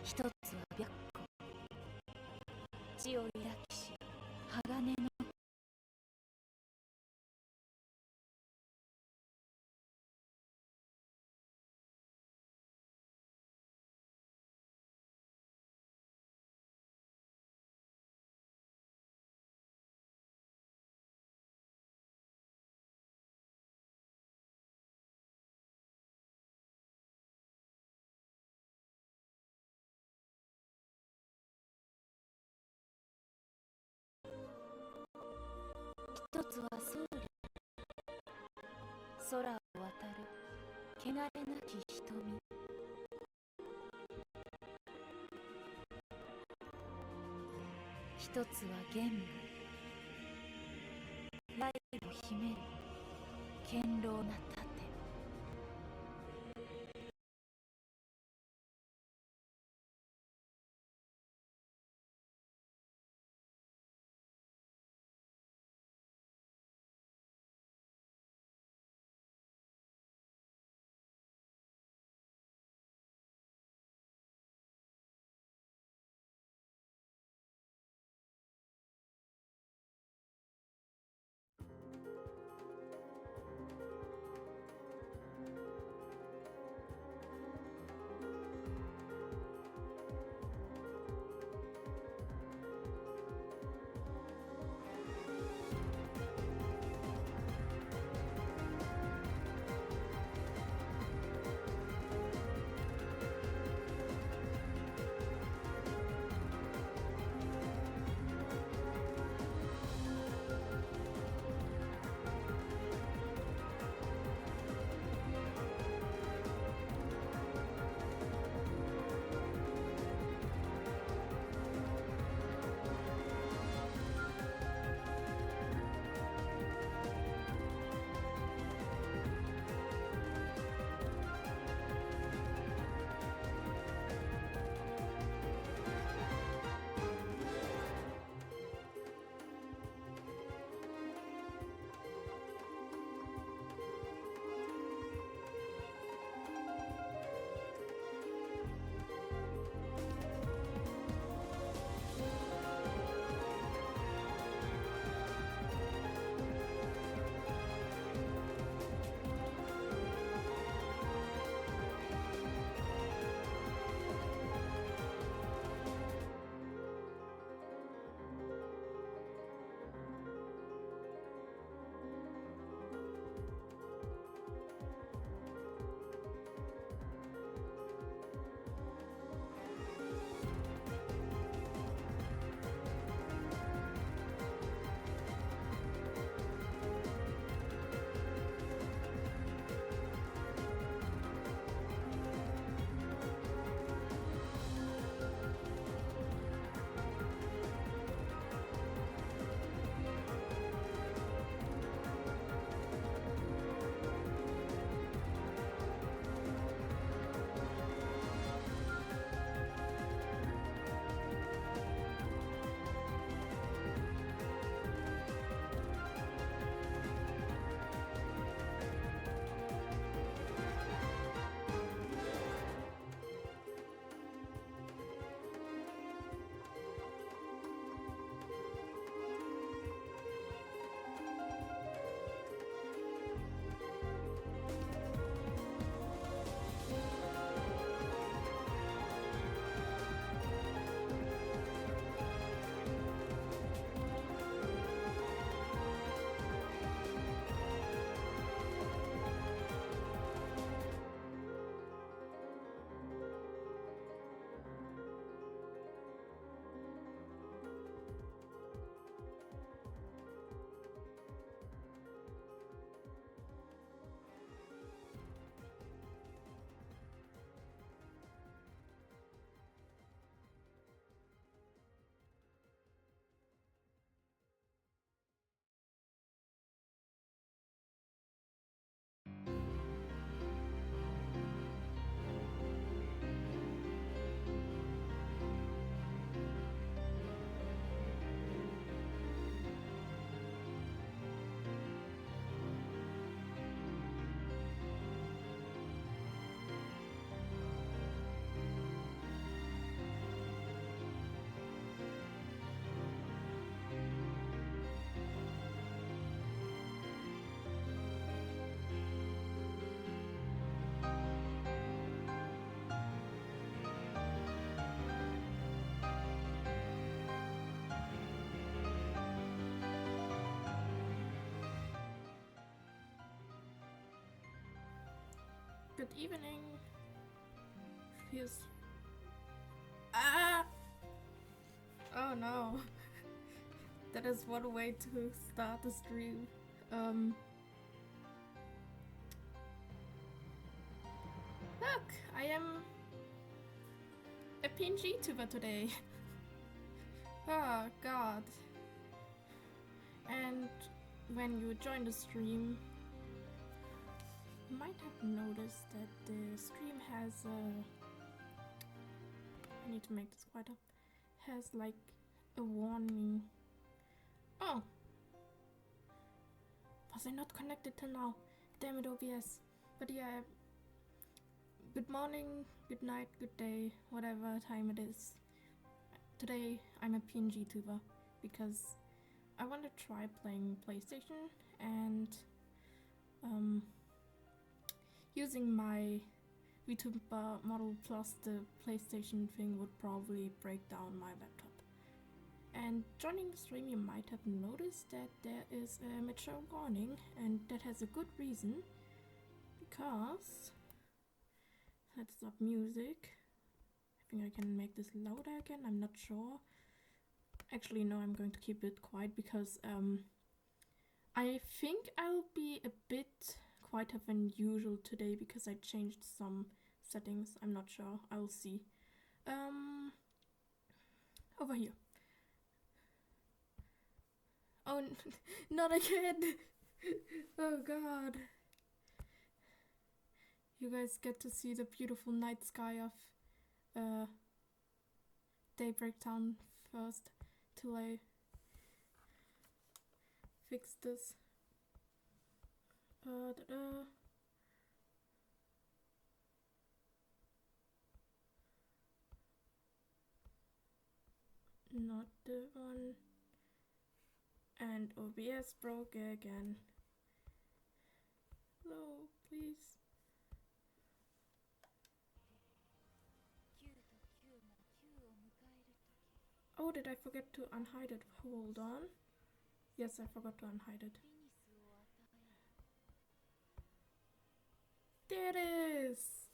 一つは白虎、血を抱きし鋼の一つは僧侶、空を渡る汚れなき瞳、一つは玄武、雷を秘める堅牢な盾。Good evening. Feels. Ah! Oh no. That is one way to start the stream. Look, I am a PNG tuber today. Oh god. And when you join the stream, you might have noticed that the stream has I need to make this quieter. Has like a warning. Oh! Was I not connected till now? Damn it, OBS. But yeah, good morning, good night, good day, whatever time it is. Today I'm a PNG tuber because I want to try playing PlayStation and using my VTuber model plus the PlayStation thing would probably break down my laptop. And joining the stream, you might have noticed that there is a mature warning, and that has a good reason, because let's stop music. I think I can make this louder again, I'm not sure. Actually, no, I'm going to keep it quiet because I think I'll be a bit quieter than usual today because I changed some settings. I'm not sure, I'll see. Over here. Oh, not again! Oh god. You guys get to see the beautiful night sky of Daybreak Town first till I fix this. Not the one. And OBS broke again. Hello, please. Oh, did I forget to unhide it? Hold on. Yes, I forgot to unhide it. There it is!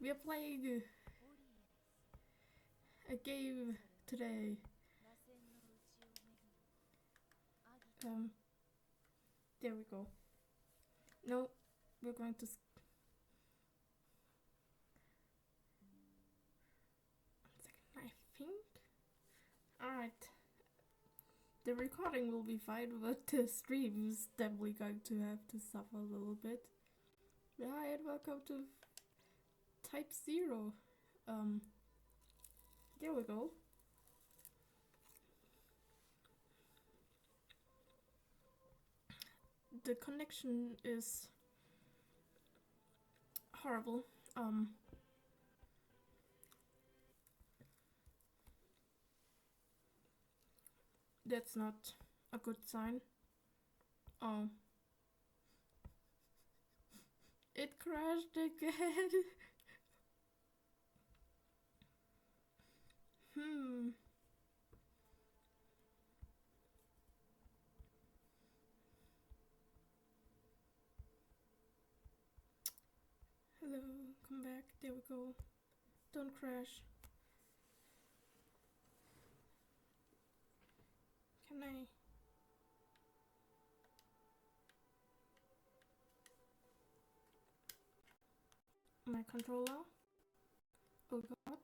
We are playing a game today. There we go. No, we're going to... I think... Alright. The recording will be fine, but the stream is definitely going to have to suffer a little bit. Hi, and welcome to Type 0. There we go. The connection is horrible. That's not a good sign. Oh. It crashed again. Hello, come back. There we go. Don't crash. Can I? My controller? Oh god.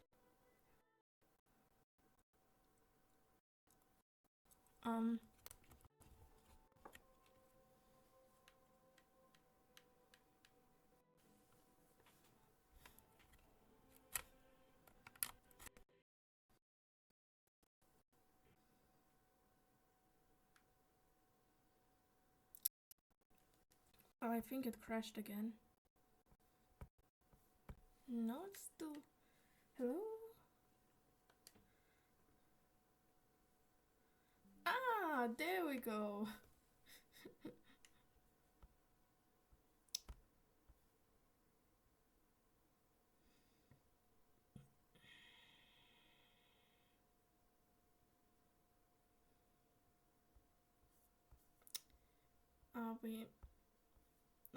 Oh, I think it crashed again. No, it's still... Hello? Ah, there we go. We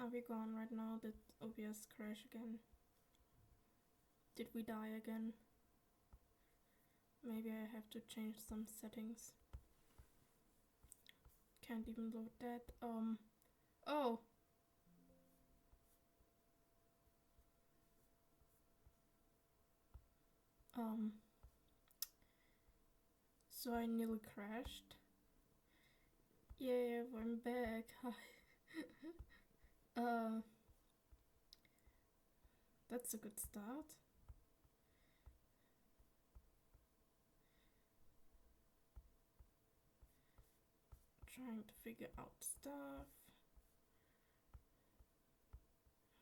Are we gone right now? Did OBS crash again? Did we die again? Maybe I have to change some settings. Can't even load that. Oh! So I nearly crashed. Yeah, I'm back. Hi. That's a good start. Trying to figure out stuff.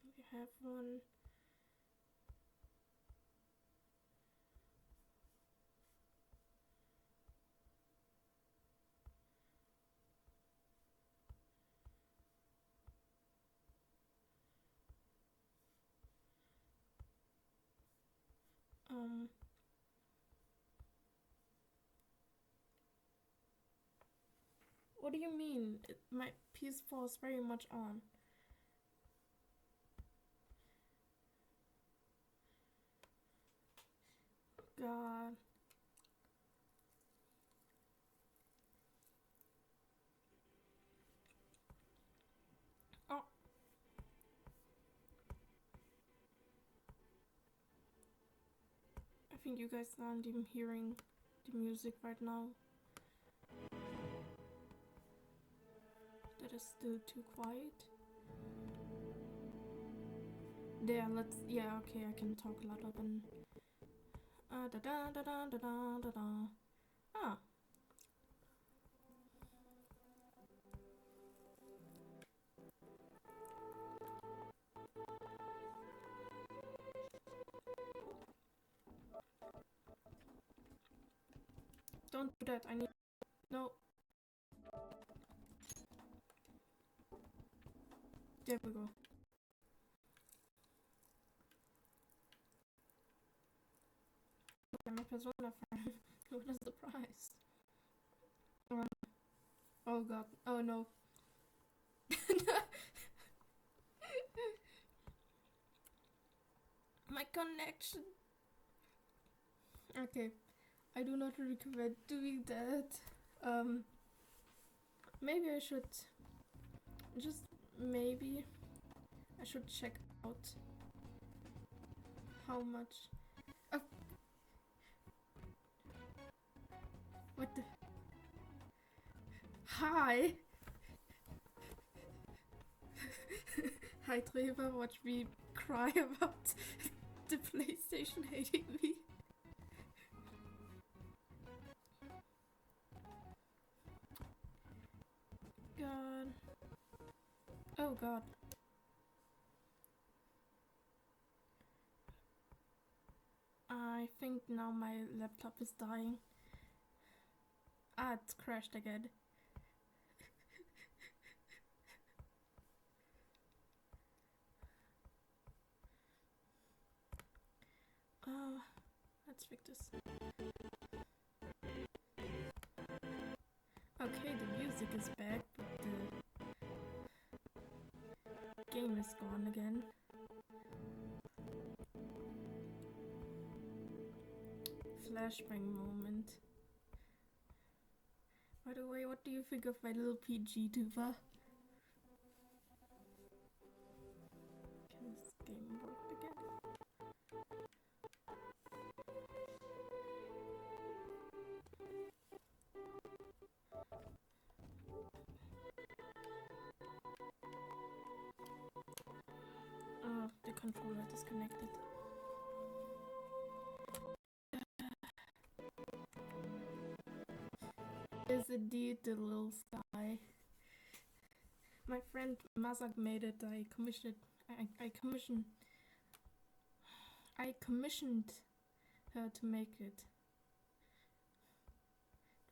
We have one. What do you mean? My PS4 is very much on. God. Oh. I think you guys aren't even hearing the music right now. That is still too quiet. There, yeah, okay, I can talk louder than. Da da da da da da da da. Ah. Don't do that, I need. No. There we go. Okay, my Persona friend. What is the price? Oh god. Oh no. My connection. Okay. I do not recommend doing that. Maybe I should just maybe I should check out how much. Oh. What the? Hi. Hi Trevor, watch me cry about the PlayStation hating me. God. Oh god. I think now my laptop is dying. Ah, it's crashed again. Let's fix this. Okay, the music is back, but the game is gone again. Flashbang moment. By the way, what do you think of my little PG tuber? Can this game work again? Oh, the controller disconnected. Is indeed the little sky. My friend Mazak made it. I commissioned her to make it.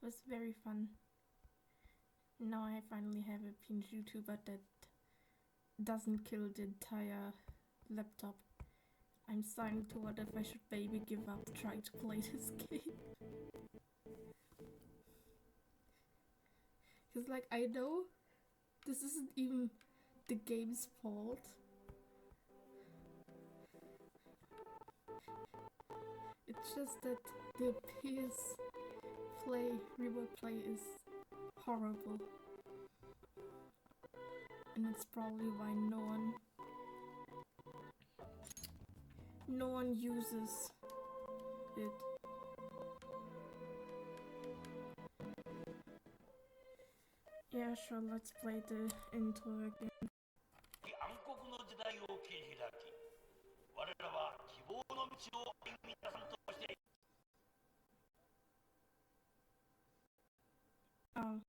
It was very fun. Now I finally have a PNG YouTuber that doesn't kill the entire laptop. I'm starting to wonder if I should maybe give up trying to play this game. Cause like I know this isn't even the game's fault. It's just that the PS Play Remote Play is horrible. And it's probably why no one uses it. Yeah, sure, let's play the intro again. 暗黒の時代を切り開き、我らは希望の道を歩み出さんとして。 Oh.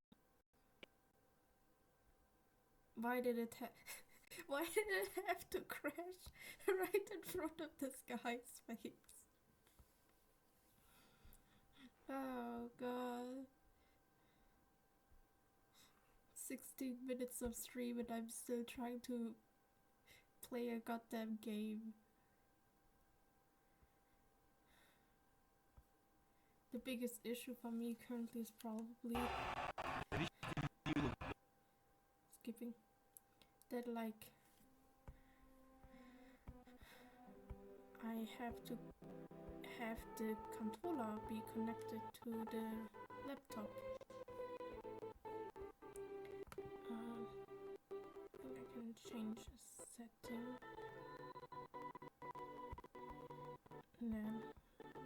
Why did it Why did it have to crash right in front of this guy's face? Oh god. 16 minutes of stream and I'm still trying to play a goddamn game. The biggest issue for me currently is probably skipping. That like I have to have the controller be connected to the laptop. I think I can change a setting. No,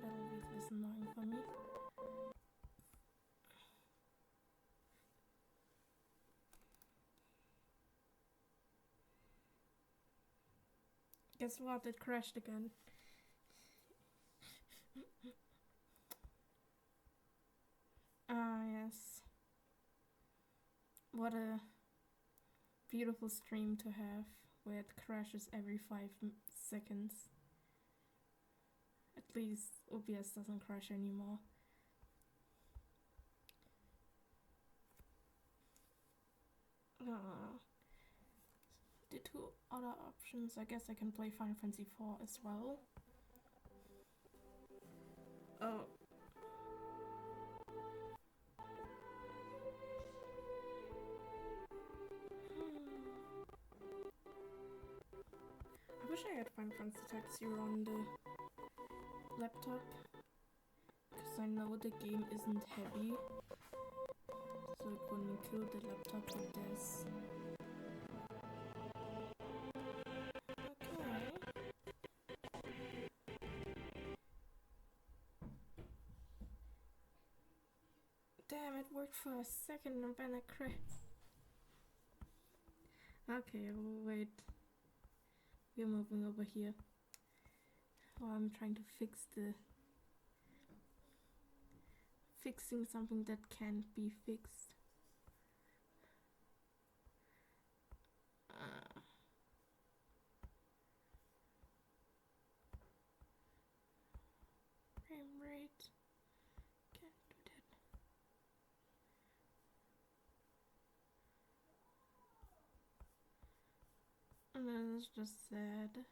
that'll be less annoying for me. Guess what? It crashed again. Ah, yes. What a beautiful stream to have, where it crashes every 5 seconds. At least OBS doesn't crash anymore. The two other options, I guess I can play Final Fantasy IV as well. Oh. I wish I had Final Fantasy Tactics Zero on the laptop, because I know the game isn't heavy, so it wouldn't kill the laptop with this. Damn, it worked for a second and then it crashed. Okay, wait. We're moving over here. Oh, I'm trying to fixing something that can't be fixed. Frame rate. Can't do that. And then it's just sad.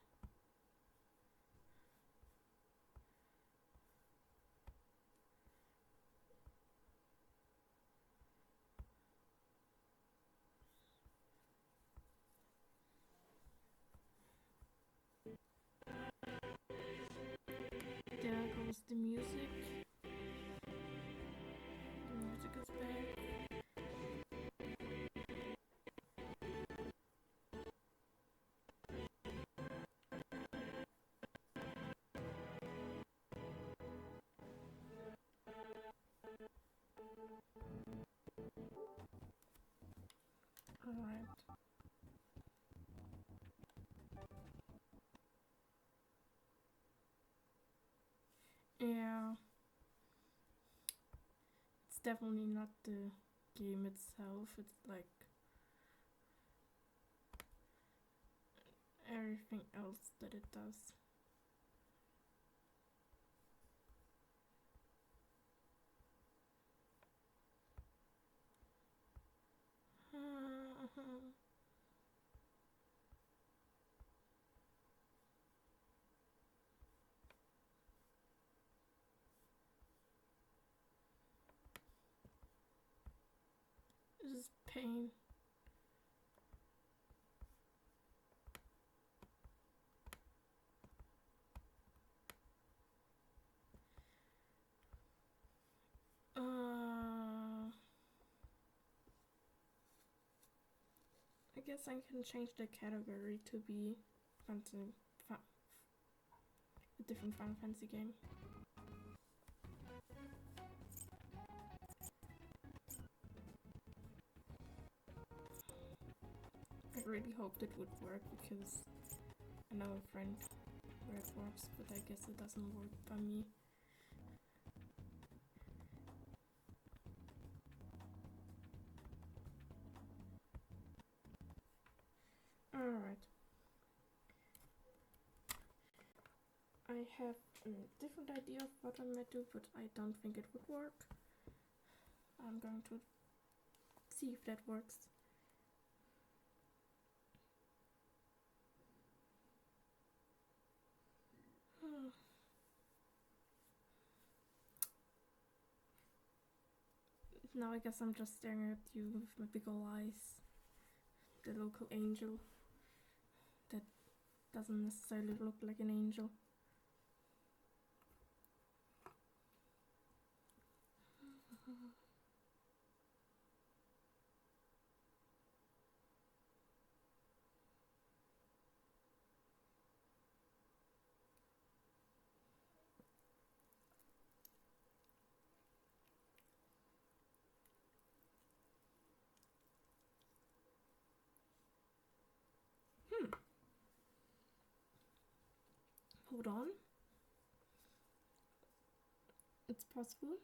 There goes the music. The music is back. Alright. Yeah. It's definitely not the game itself, it's like everything else that it does. This is pain. guess I can change the category to be fantasy, a different Final Fantasy game. I really hoped it would work because I know a friend where it works, but I guess it doesn't work by me. Alright. I have a different idea of what I might do, but I don't think it would work. I'm going to see if that works. Now I guess I'm just staring at you with my big ol' eyes. The local angel that doesn't necessarily look like an angel. Hold on. It's possible.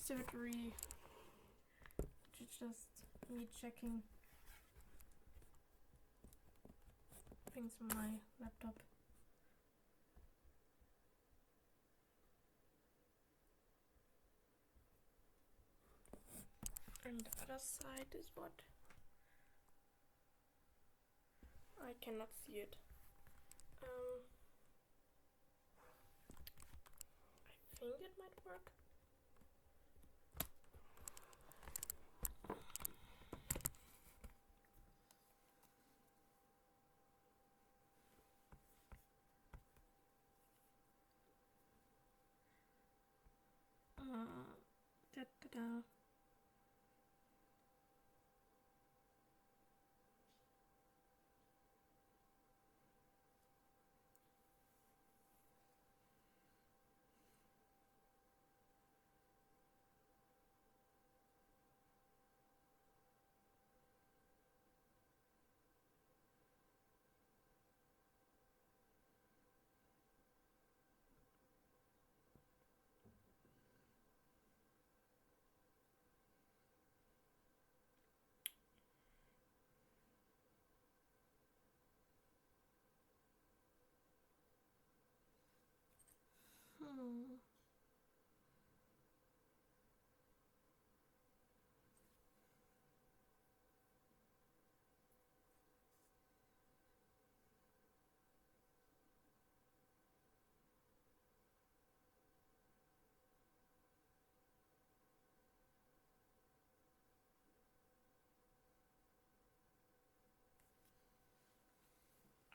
Surgery. Just me checking things from my laptop. And the other side is what? I cannot see it. I think it might work. Da-da-da.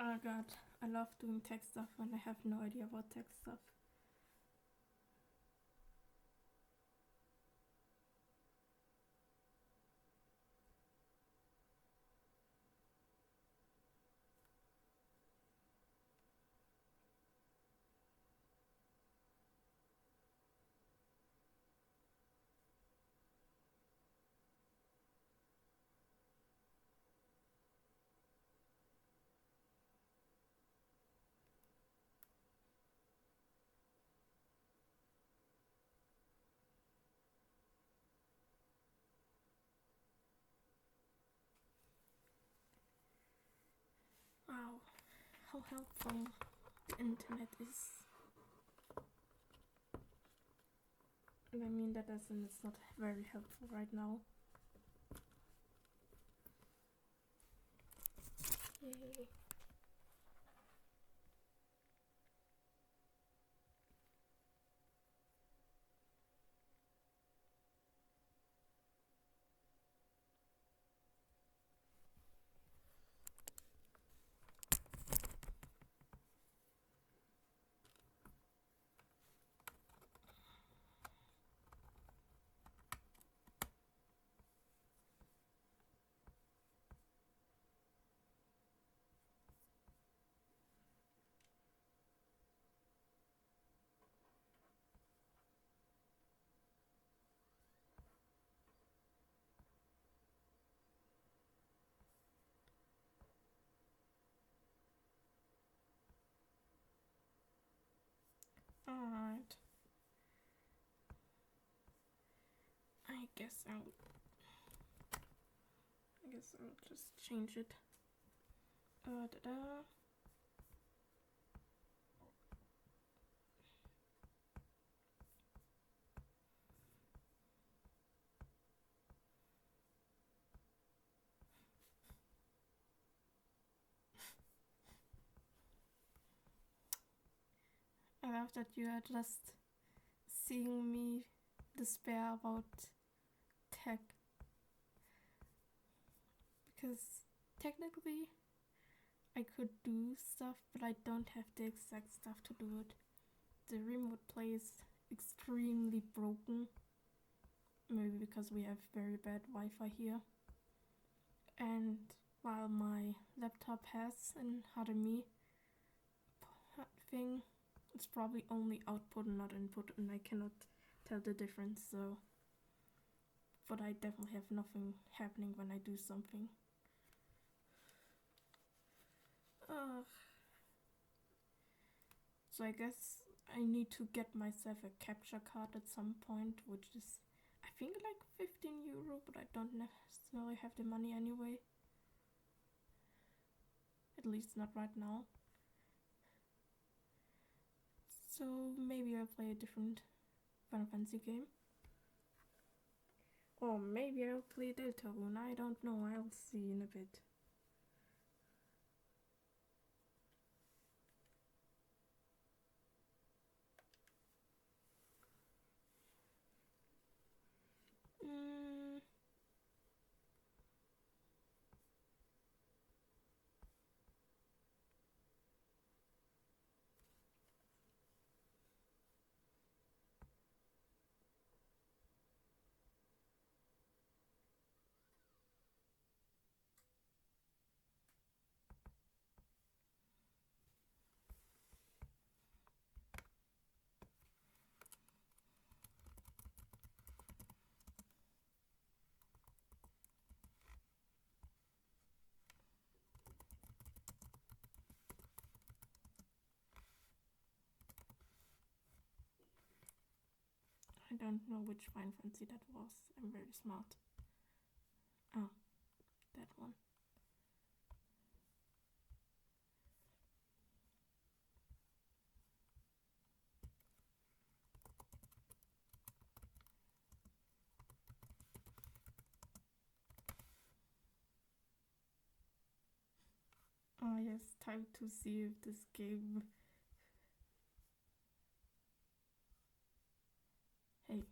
Oh god, I love doing tech stuff when I have no idea about tech stuff. how helpful the internet is. And I mean that as in it's not very helpful right now. Yay. Alright. I guess I'll just change it. I love that you are just seeing me despair about tech. Because technically I could do stuff, but I don't have the exact stuff to do it. The remote play is extremely broken. Maybe because we have very bad Wi-Fi here. And while my laptop has an HDMI thing, it's probably only output and not input, and I cannot tell the difference, so. But I definitely have nothing happening when I do something. So I guess I need to get myself a capture card at some point, which is I think like 15 euro, but I don't necessarily have the money anyway. At least not right now. So maybe I'll play a different Final Fantasy game. Or maybe I'll play Deltarune, I don't know, I'll see in a bit. I don't know which Final Fantasy that was. I'm very smart. Oh, that one. Oh yes, time to see if this game. Hey.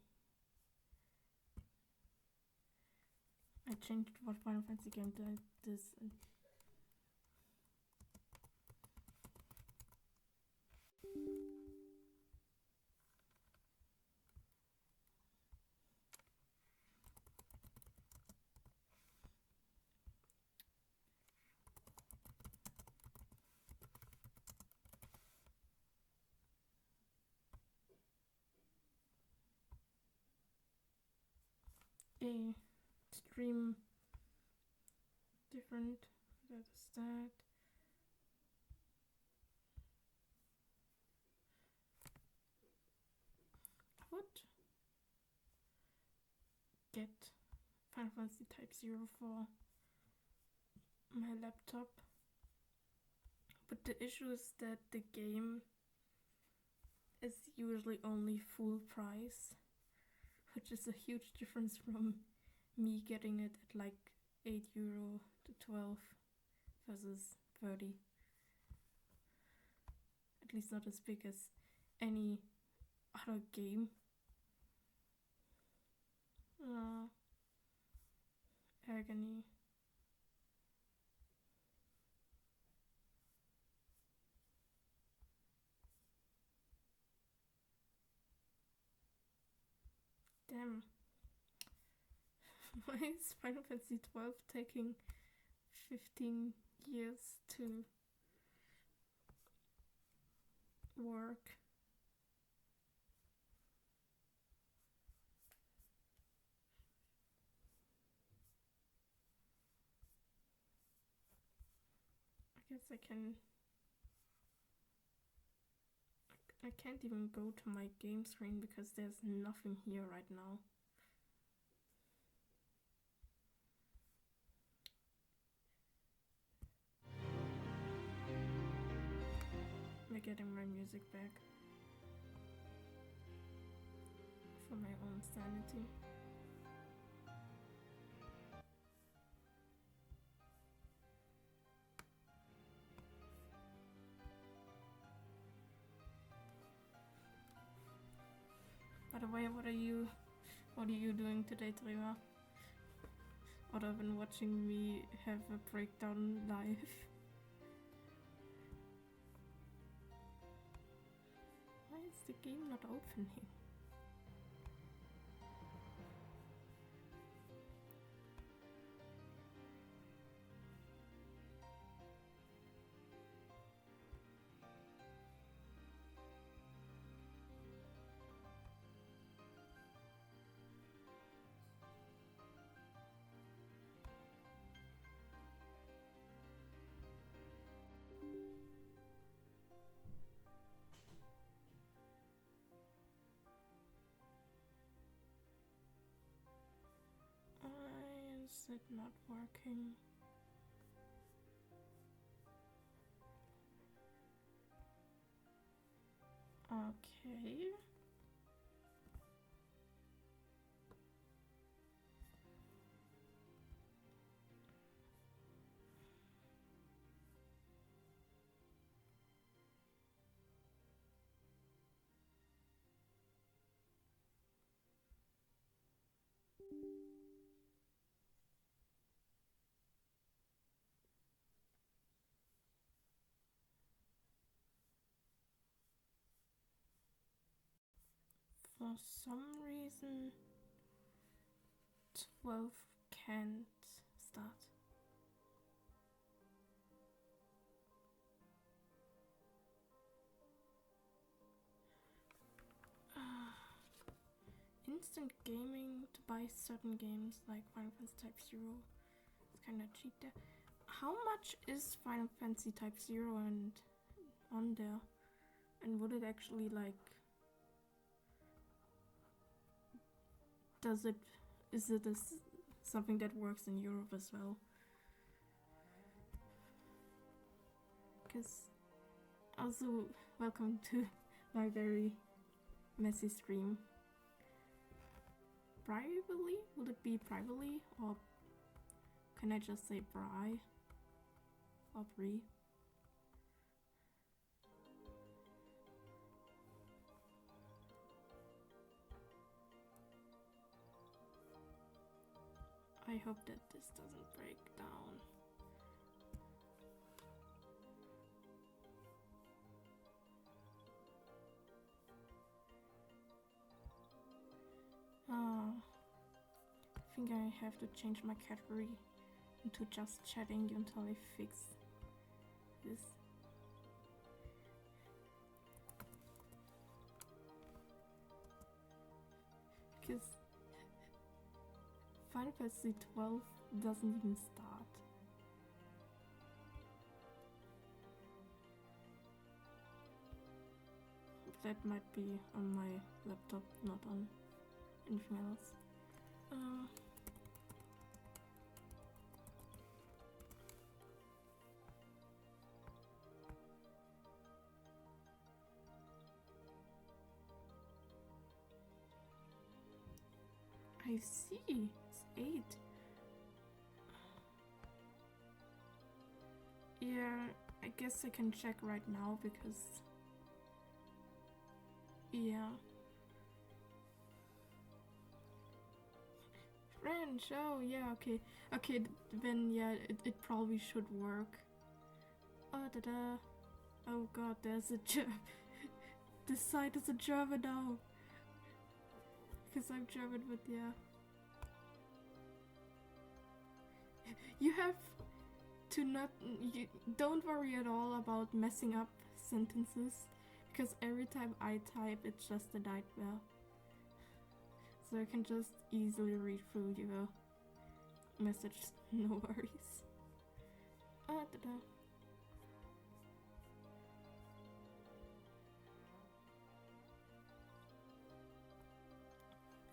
I changed what Final Fantasy game did this. A stream different. That is that. I would get Final Fantasy Type 0 for my laptop, But the issue is that the game is usually only full price, which is a huge difference from me getting it at like €8 to 12 versus 30. At least not as big as any other game. Agony. Damn. Why is Final Fantasy 12 taking 15 years to work? I guess I can't even go to my game screen because there's nothing here right now. I'm getting my music back for my own sanity. By the way, what are you doing today, Treva? Other than watching me have a breakdown live. Why is the game not opening? Why is it not working? Okay. For some reason, 12 can't start. Instant gaming to buy certain games like Final Fantasy Type 0 is kind of cheap there. How much is Final Fantasy Type 0 and on there? And would it actually like... Is it something that works in Europe as well? Because also, welcome to my very messy stream. Privately? Would it be privately? Or can I just say Bri? Or Bri? I hope that this doesn't break down. I think I have to change my category into just chatting until I fix this. Because Final Fantasy 12 doesn't even start. That might be on my laptop, not on anything else. I see. It's 8. Yeah, I guess I can check right now because... Yeah. French, oh yeah, okay. Okay, then yeah, it probably should work. Oh, da-da. Oh god, there's a German. This site is a German now. Because I'm German, but yeah. You have to not... You don't worry at all about messing up sentences. Because every time I type, it's just a nightmare. So I can just easily read through your message, no worries. Ah, da-da.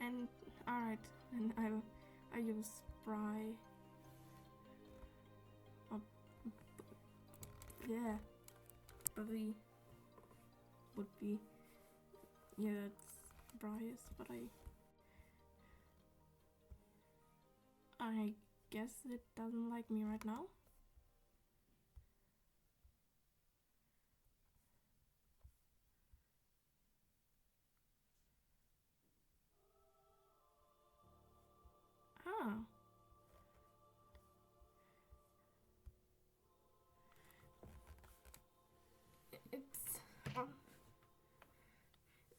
And alright, and I use Spry. Oh, yeah, Bubby would be. Yeah, it's Bryce, but I guess it doesn't like me right now. Ah. It's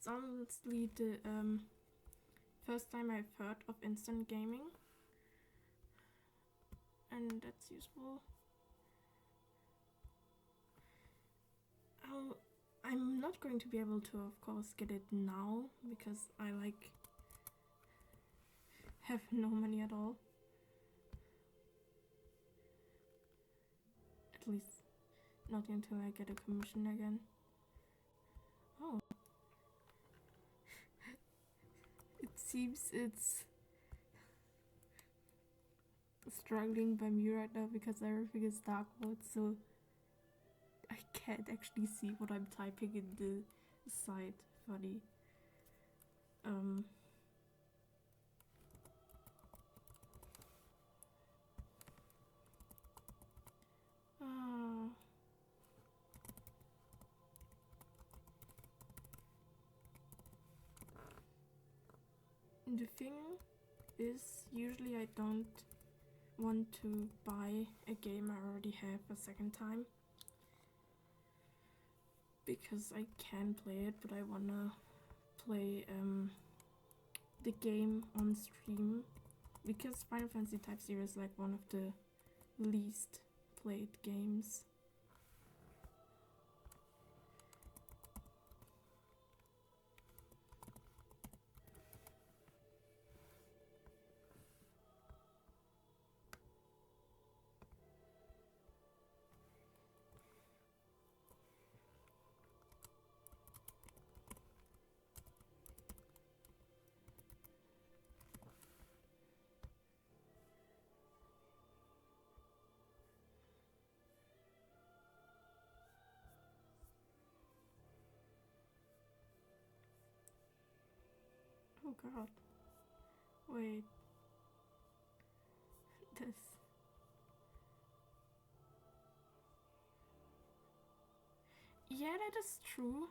it's honestly the first time I've heard of instant gaming, and that's useful. I'm not going to be able to, of course, get it now because I have no money at all. At least not until I get a commission again. Oh. It seems it's struggling by me right now because everything is dark mode, so I can't actually see what I'm typing in the site. Funny. Ah. The thing is, usually I don't want to buy a game I already have a second time because I can play it, but I wanna play the game on stream because Final Fantasy Type 0 is like one of the least played games. Oh god. Wait. This. Yeah, that is true.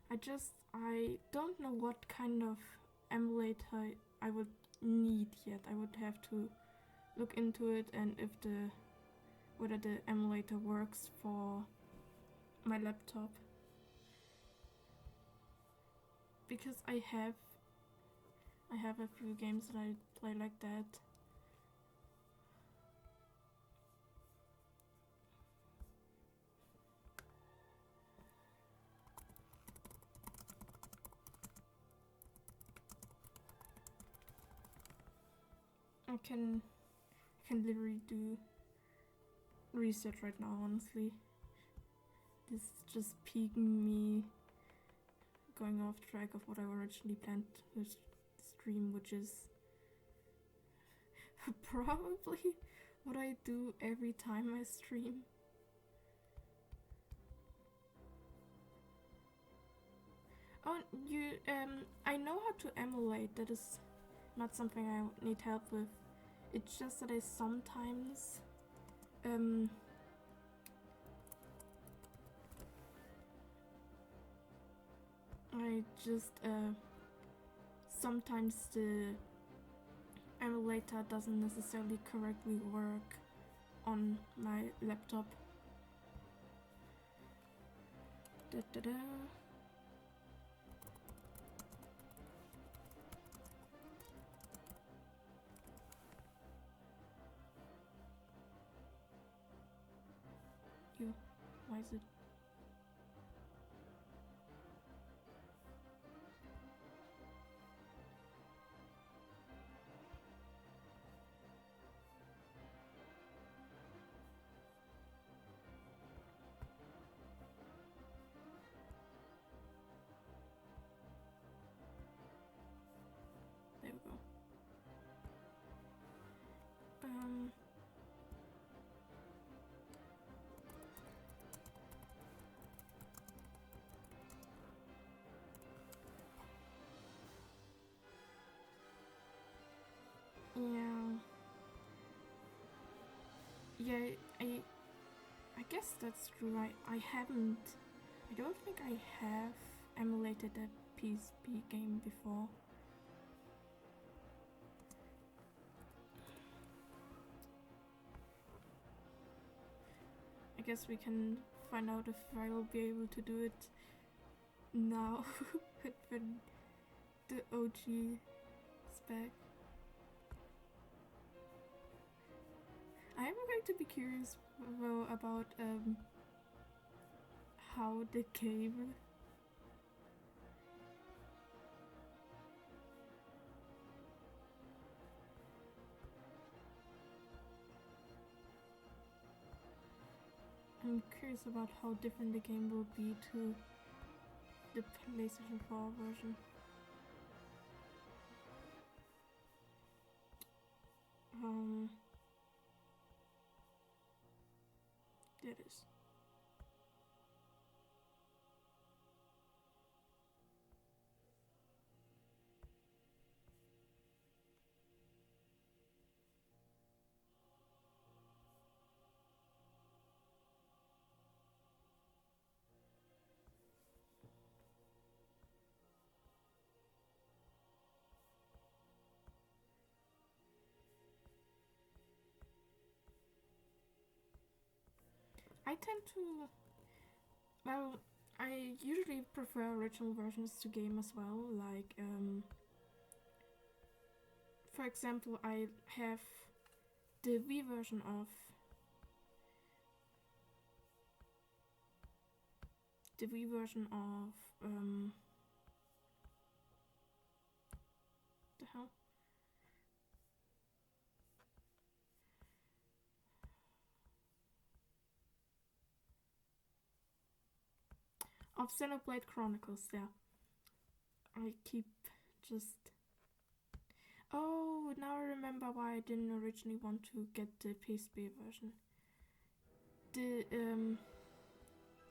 I don't know what kind of emulator I would need yet. I would have to look into it and whether the emulator works for my laptop. Because I have a few games that I play like that. I can literally do research right now, honestly. This is just peeking me going off track of what I originally planned to stream, which is probably what I do every time I stream. Oh, I know how to emulate. That is not something I need help with. It's just that I sometimes sometimes the emulator doesn't necessarily correctly work on my laptop. Da-da-da. Why is it? There we go. Yeah, I guess that's true. I don't think I have emulated a PSP game before. I guess we can find out if I will be able to do it now when the OG spec. I am going to be curious though about how the game I'm curious about how different the game will be to the PlayStation 4 version. There it is. I tend to, well, I usually prefer original versions to game as well, like, for example, I have the Wii version of the hell? Of Xenoblade Chronicles, yeah. I keep just... Oh, now I remember why I didn't originally want to get the PSP version. The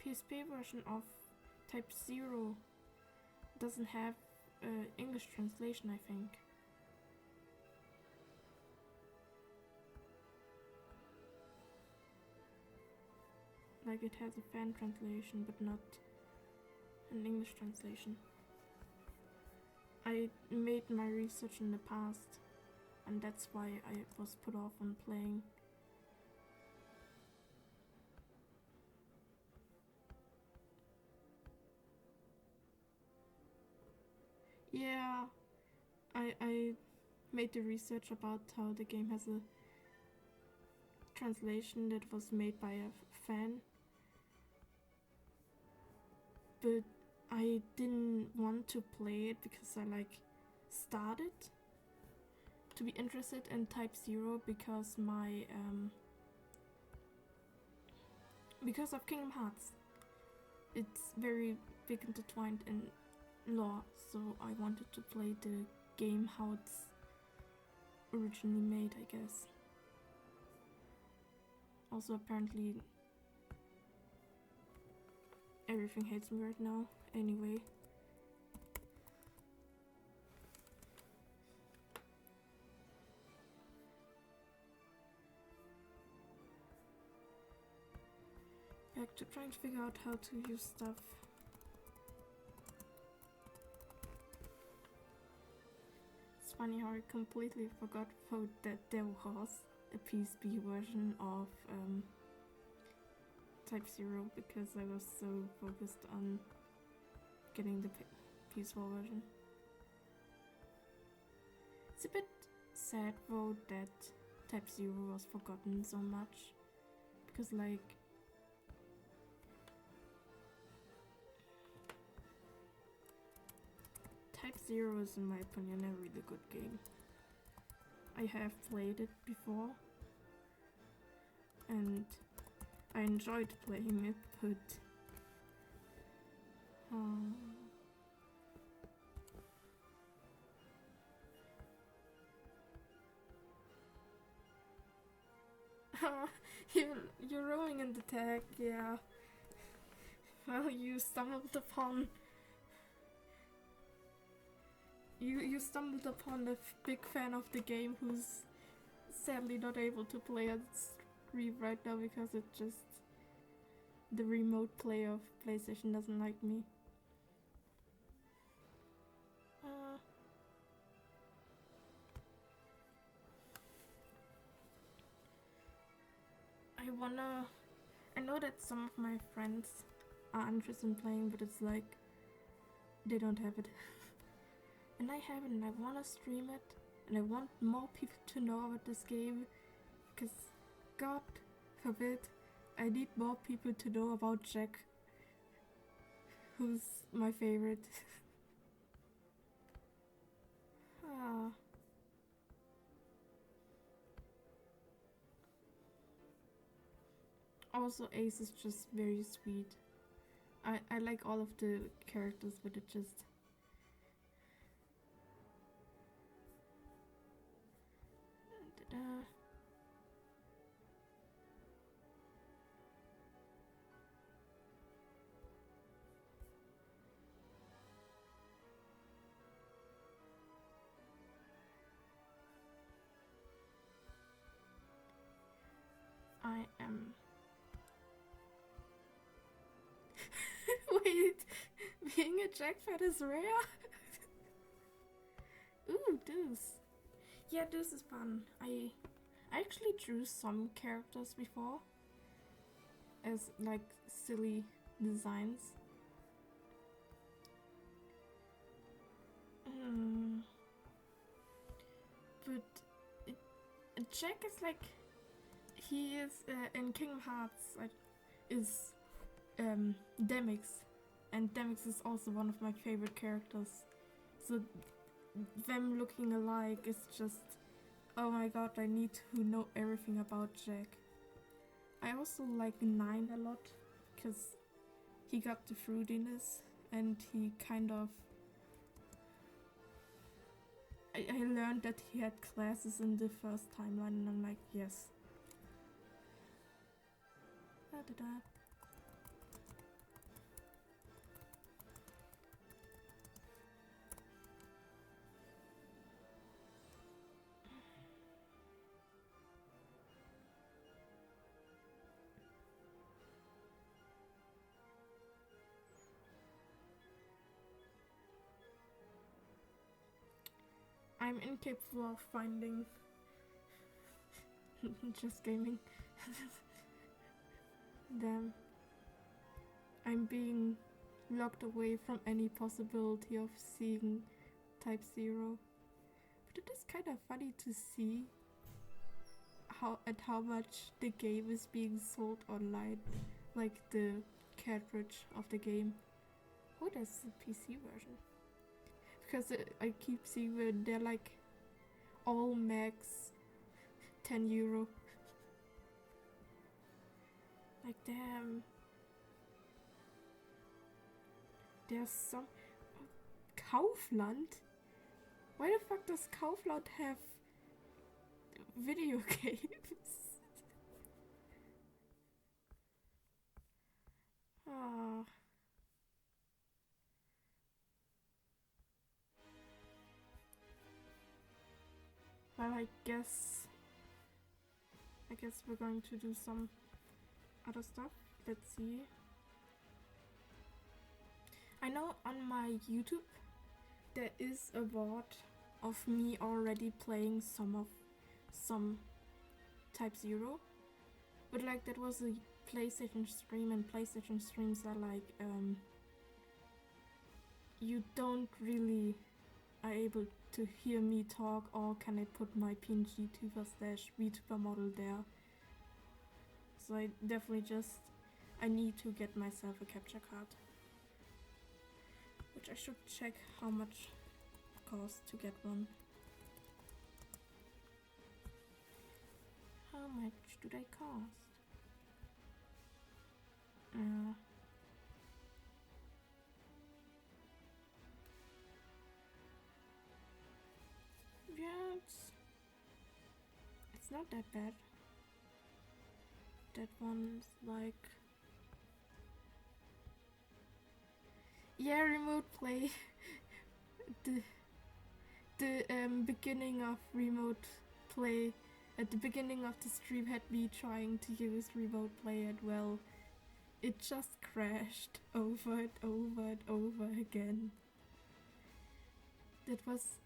PSP version of Type 0 doesn't have English translation, I think. Like it has a fan translation, but not an English translation. I made my research in the past, and that's why I was put off on playing. Yeah, I made the research about how the game has a translation that was made by a fan, but I didn't want to play it because I started to be interested in Type 0 because because of Kingdom Hearts. It's very big intertwined in lore, so I wanted to play the game how it's originally made, I guess. Also, apparently everything hates me right now. Anyway. back to trying to figure out how to use stuff. It's funny how I completely forgot that there was a PSP version of Type 0 because I was so focused on getting the PS4 version. It's a bit sad though that Type 0 was forgotten so much, because like Type 0 is, in my opinion, a really good game. I have played it before and I enjoyed playing it, but you're rolling in the tag, yeah. Well, you stumbled upon you stumbled upon a big fan of the game who's sadly not able to play on stream right now because it's just the remote play of PlayStation doesn't like me. I know that some of my friends are interested in playing, but it's like they don't have it. And I have it and I want to stream it and I want more people to know about this game, because God forbid I need more people to know about Jack, who's my favorite. Also, Ace is just very sweet. I like all of the characters, but it just... I am... Wait, being a Jack fan is rare? Ooh, Deuce. Yeah, Deuce is fun. I actually drew some characters before as like silly designs. But Jack is like, he is in Kingdom Hearts is Demix, and Demix is also one of my favorite characters. So them looking alike is just, oh my god, I need to know everything about Jack. I also like Nine a lot, because he got the fruitiness and he kind of... I learned that he had classes in the first timeline and I'm like, yes. Da-da-da. I'm incapable of finding just gaming. Damn. I'm being locked away from any possibility of seeing Type 0. But it is kind of funny to see how much the game is being sold online. Like the cartridge of the game. Oh, that's the PC version. Because I keep seeing when they're like all max €10. Like, damn. There's some... Kaufland? Why the fuck does Kaufland have video games? Ah. Well, I guess we're going to do some other stuff. let's see. I know on my YouTube there is a VOD of me already playing some Type 0, but like that was a PlayStation stream, and PlayStation streams are like you don't really are able to hear me talk, or can I put my PNG tuber slash VTuber model there. So I definitely I need to get myself a capture card, which I should check how much it costs to get one. How much do they cost? Yeah, it's not that bad. That one's like, yeah, remote play. the beginning of remote play at the beginning of the stream had me trying to use remote play, and well, it just crashed over and over and over again. It was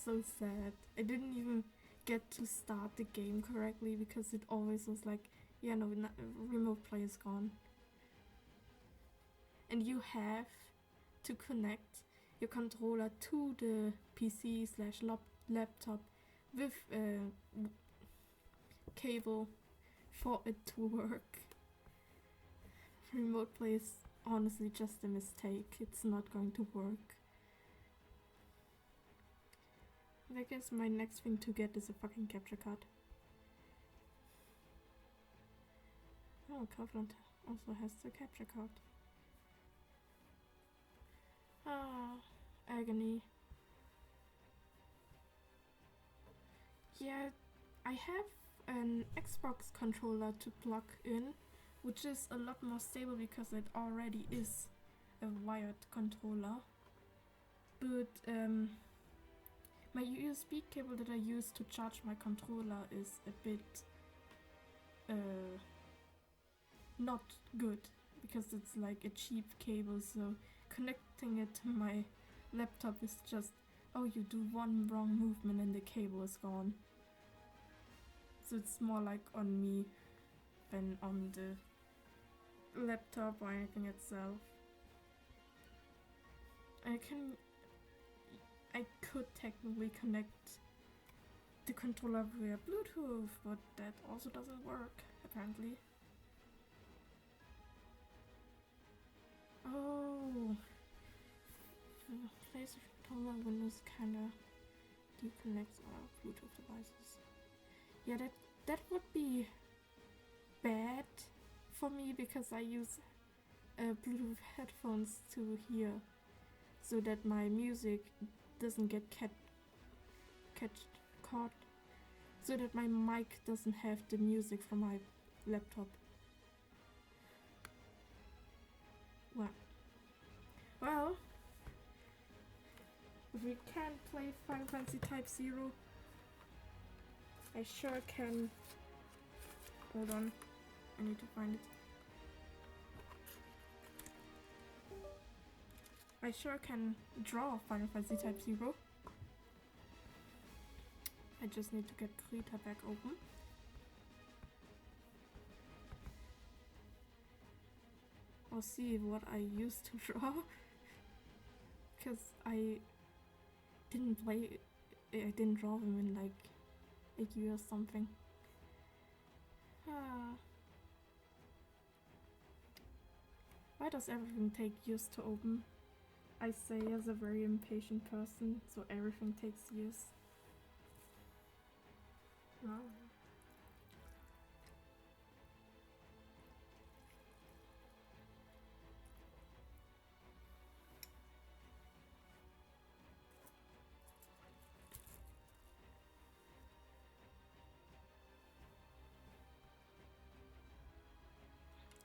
so sad. I didn't even get to start the game correctly because it always was like, yeah, no, remote play is gone. And you have to connect your controller to the PC slash laptop with a cable for it to work. Remote play is honestly just a mistake. It's not going to work. I guess my next thing to get is a fucking capture card. Oh, Covenant also has the capture card. Ah, agony. Yeah, I have an Xbox controller to plug in, which is a lot more stable because it already is a wired controller. But my USB cable that I use to charge my controller is a bit not good because it's like a cheap cable, so connecting it to my laptop is just, oh, you do one wrong movement and the cable is gone. So it's more like on me than on the laptop or anything itself. I could technically connect the controller via Bluetooth, but that also doesn't work, apparently. Oh, PlayStation controller Windows kinda deconnects all Bluetooth devices. Yeah, that would be bad for me because I use Bluetooth headphones to hear, so that my music doesn't get caught, so that my mic doesn't have the music from my laptop. What? Well, if we can't play Final Fantasy Type 0, I sure can. Hold on, I need to find it. I sure can draw Final Fantasy Type 0. I just need to get Krita back open. I'll see what I used to draw. Because I didn't draw him in like a year or something. Why does everything take years to open? I say as a very impatient person, so everything takes years. Wow.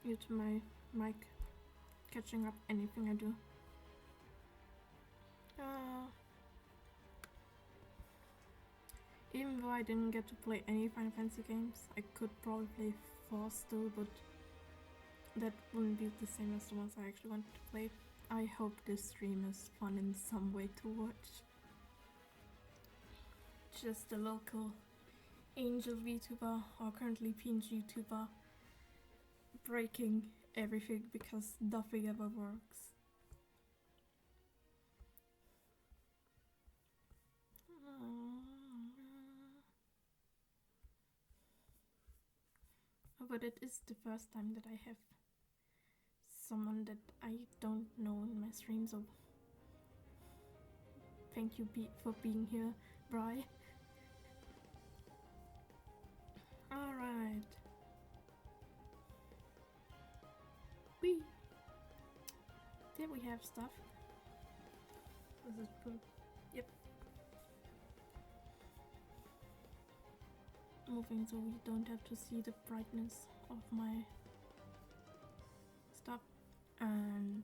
Due to my mic catching up anything I do. Even though I didn't get to play any Final Fantasy games, I could probably play 4 still, but that wouldn't be the same as the ones I actually wanted to play. I hope this stream is fun in some way to watch. Just a local Angel VTuber or currently PNG YouTuber breaking everything because nothing ever works. But it is the first time that I have someone that I don't know in my stream, so thank you for being here, Bri. Alright. Whee! There we have stuff. This is cool. Yep. Moving so we don't have to see the brightness of my stuff. And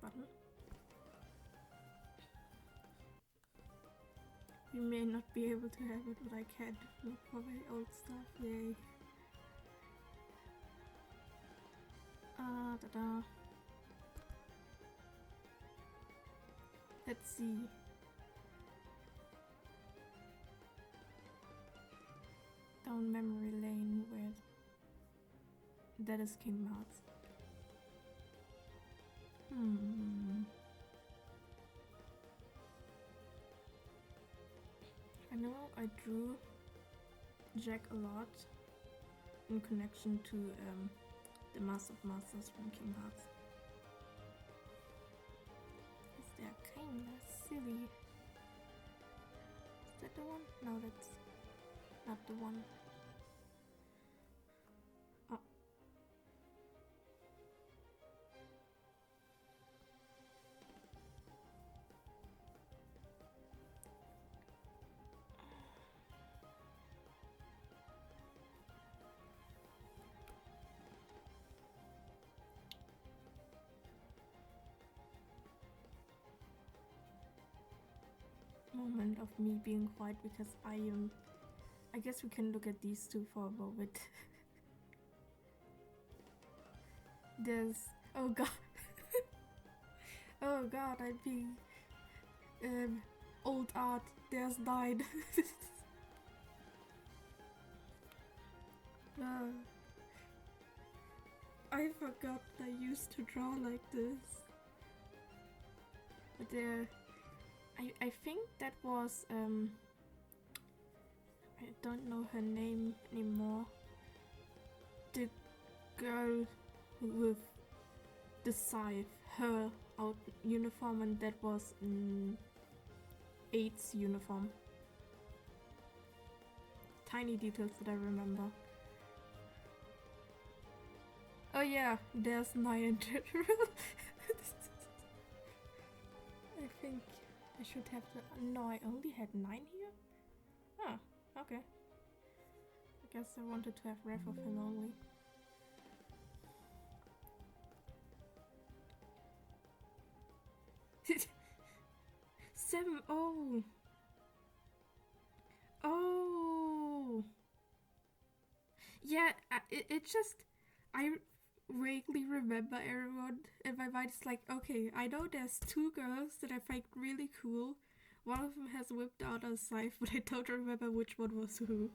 button. We may not be able to have it, but I can look for my old stuff. Yay. Ta-da. Let's see. Down memory lane where that is King Hearts. I know I drew Jack a lot in connection to the Master of Masters from King Hearts. Is they're kinda silly. Is that the one? No, that's not the one. Oh. Moment of me being quiet because I guess we can look at these two for a moment. There's oh god. Oh god, I'm being old art. There's 9. I forgot I used to draw like this. But I think that was I don't know her name anymore. The girl with the scythe, her out uniform, and that was 8's uniform. Tiny details that I remember. Oh yeah, there's 9 in general. I think I should have no, I only had 9 here? Oh, okay. I guess I wanted to have ref of him only. Seven. Oh. Oh. Yeah, it just, I vaguely remember everyone in my mind. It's like, okay, I know there's 2 girls that I find really cool. One of them has whipped out a scythe, but I don't remember which one was who.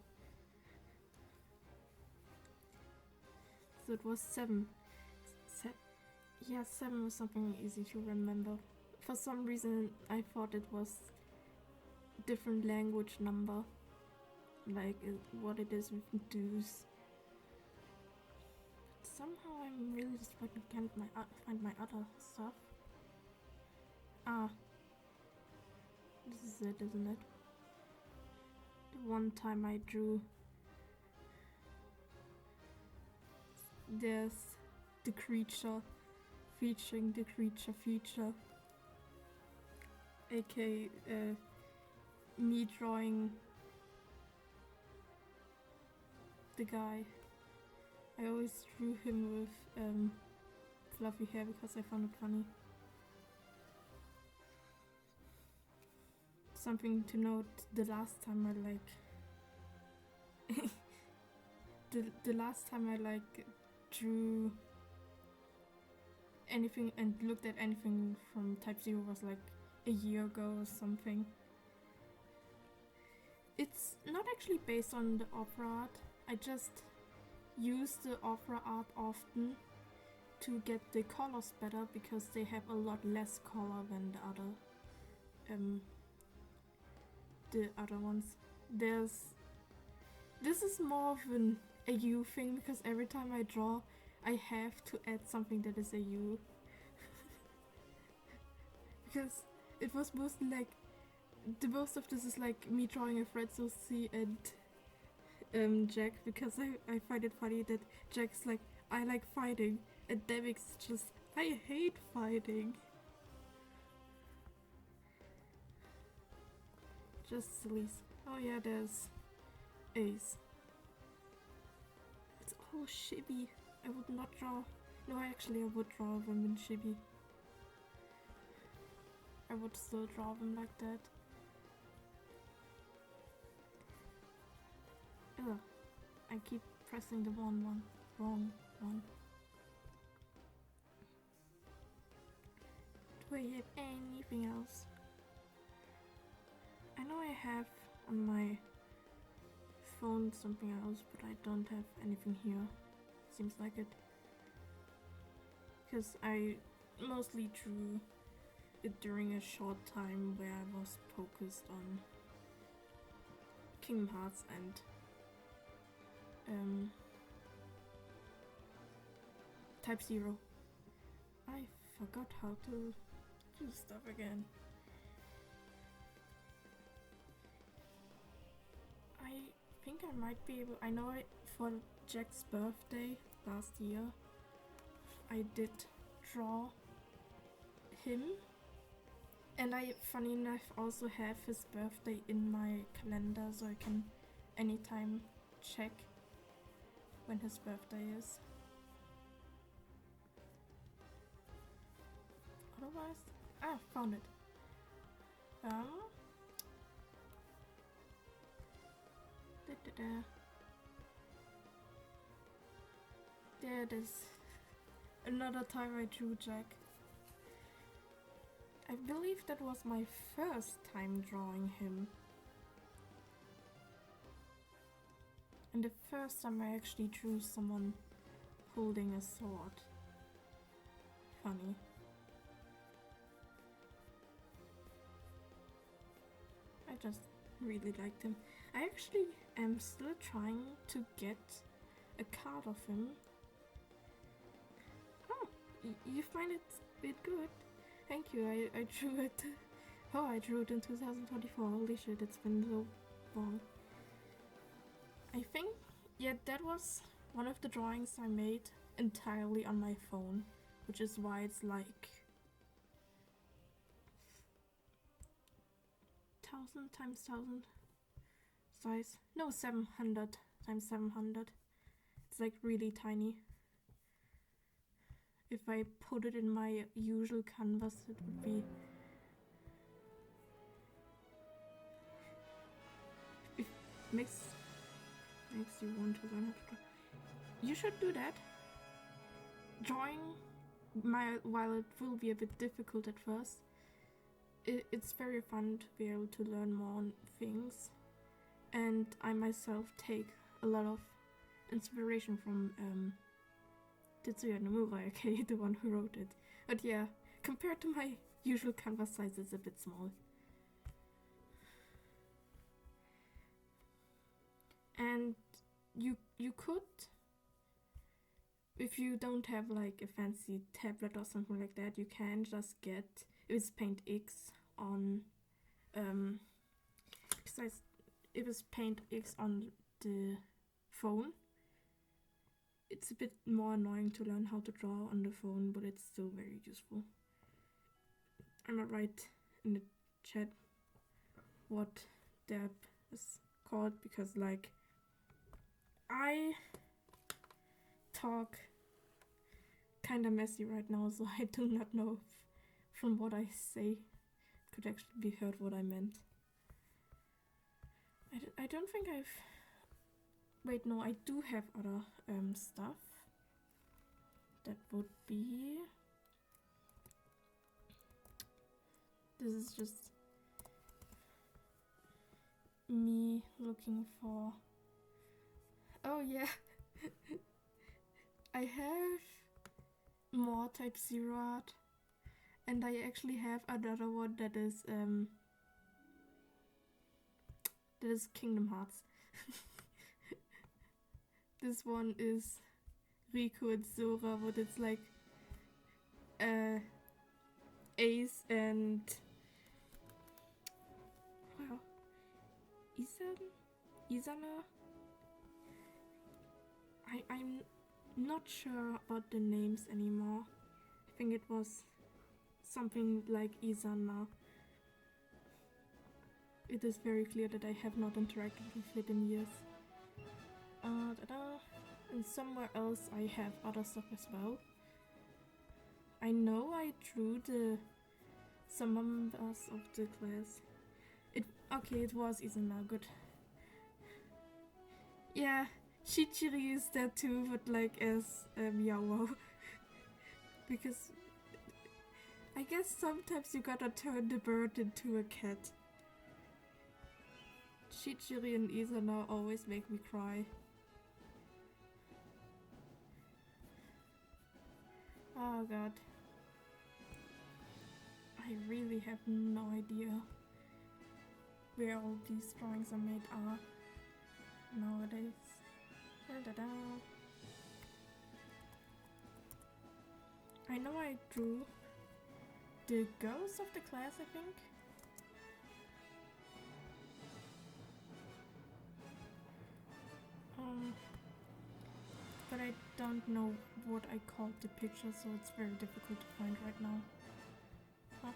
So it was 7. Yeah, 7 was something easy to remember. For some reason, I thought it was different language number, like what it is with dues. Somehow I'm really just can't find my other stuff. Ah, this is it, isn't it? The one time I drew. There's the creature featuring the creature feature, aka me drawing the guy. I always drew him with fluffy hair because I found it funny. Something to note, the last time I like drew anything and looked at anything from Type 0 was like a year ago or something. It's not actually based on the opera art. I just use the opera art often to get the colors better because they have a lot less color than the other ones. This is more of an AU thing because every time I draw I have to add something that is AU. Because it was mostly like the most of this is like me drawing a Fred Sosi and Jack, because I find it funny that Jack's like, I like fighting, and Demic's just, I hate fighting. Just silly. Oh yeah, there's Ace. It's all chibi. I would not draw. No, actually I would draw them in chibi. I would still draw them like that. Ugh. I keep pressing the wrong one. Do I have anything else? I know I have on my phone something else, but I don't have anything here. Seems like it. Because I mostly drew it during a short time where I was focused on Kingdom Hearts and Type 0. I forgot how to do stuff again. I think I might be able. I know for Jack's birthday last year, I did draw him, and I, funny enough, also have his birthday in my calendar, so I can anytime check when his birthday is. Otherwise, found it. There it is. Another time I drew Jack. I believe that was my first time drawing him. And the first time I actually drew someone holding a sword. Funny. I just really liked him. I actually am still trying to get a card of him. Oh, you find it good? Thank you, I drew it. Oh, I drew it in 2024. Holy shit, it's been so long. I think, yeah, that was one of the drawings I made entirely on my phone, which is why it's like 1000 times 1000 size. No, 700 times 700. It's like really tiny. If I put it in my usual canvas, it would be... It makes you want to learn how to draw. You should do that. Drawing, while it will be a bit difficult at first, it's very fun to be able to learn more on things. And I myself take a lot of inspiration from Tetsuya Nomura, aka the one who wrote it. But yeah, compared to my usual canvas size, it's a bit small. And you could, if you don't have like a fancy tablet or something like that, you can just get Ibis Paint X on Ibis Paint X on the phone. It's a bit more annoying to learn how to draw on the phone, but it's still very useful. I'm gonna write in the chat what the app is called, because like I talk kinda messy right now, so I do not know if from what I say it could actually be heard what I meant. I don't think I've... Wait, no, I do have other stuff. that would be... This is just me looking for... Oh yeah, I have more Type 0 art, and I actually have another one that is Kingdom Hearts. This one is Riku and Sora, but it's like Ace and wow, Izana. I'm not sure about the names anymore. I think it was something like Izana. It is very clear that I have not interacted with it in years. And somewhere else I have other stuff as well. I know I drew some members of the class. It was Izana, good. Yeah, Shichiri is there too, but like as Yawo. Because I guess sometimes you gotta turn the bird into a cat. Shichiri and Izana always make me cry. Oh god. I really have no idea where all these drawings I made are nowadays. Da-da-da. I know I drew the girls of the class, I think. But I don't know what I called the picture, so it's very difficult to find right now. Huh?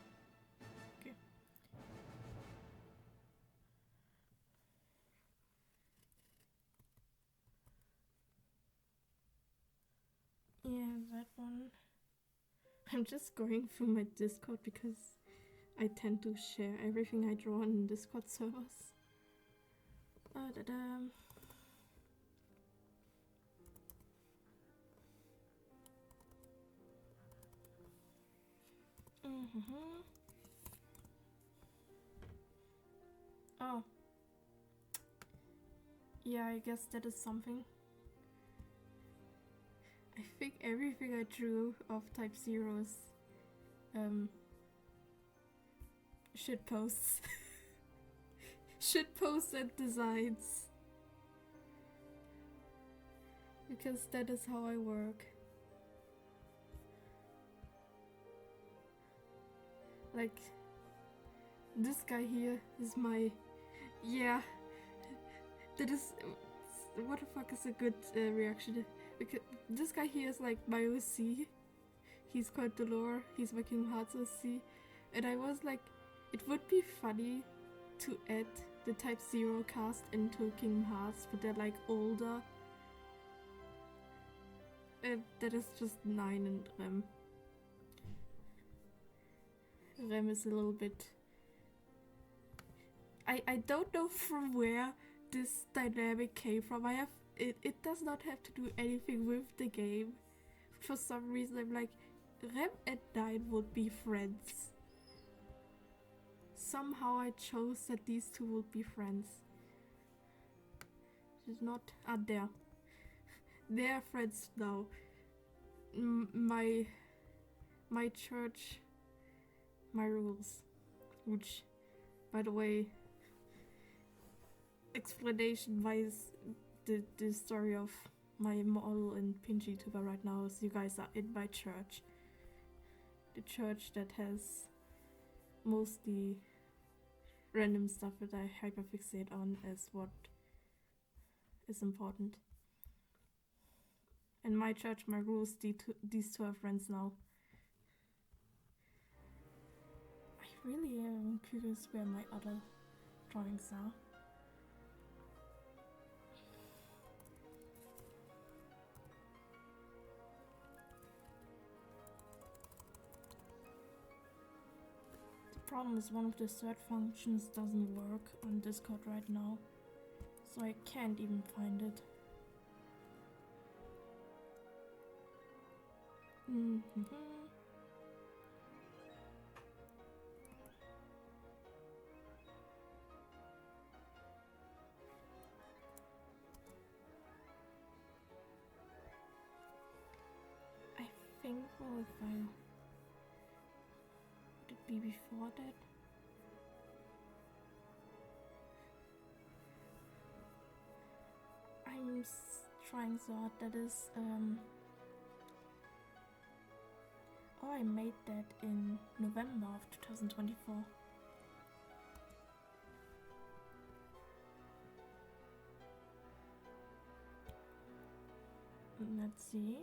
Okay. Yeah, that one. I'm just going through my Discord because I tend to share everything I draw on Discord servers. Da-da. Oh. Yeah, I guess that is something. I think everything I drew of Type 0 is shitposts. Shitposts and designs. Because that is how I work. Like, this guy here is my... Yeah. That is... What the fuck is a good reaction? Because this guy here is like my OC. He's called Dolor. He's my Kingdom Hearts OC. And I was like, it would be funny to add the Type 0 cast into Kingdom Hearts, but they're like older. And that is just 9 and Rem. Rem is a little bit... I don't know from where this dynamic came from. It does not have to do anything with the game. For some reason I'm like, Rem and 9 would be friends. Somehow I chose that these two would be friends. It's not... there. They are friends now. My church, my rules. Which, by the way, explanation wise, the story of my model and Pinji tuber right now is you guys are in my church. The church that has mostly random stuff that I hyperfixate on as what is important. In my church, my rules, these two are friends now. I really am curious where my other drawings are. The problem is one of the search functions doesn't work on Discord right now, so I can't even find it. I think, well, if I... Would it be before that? I'm trying so hard. That is, oh, I made that in November of 2024. Let's see.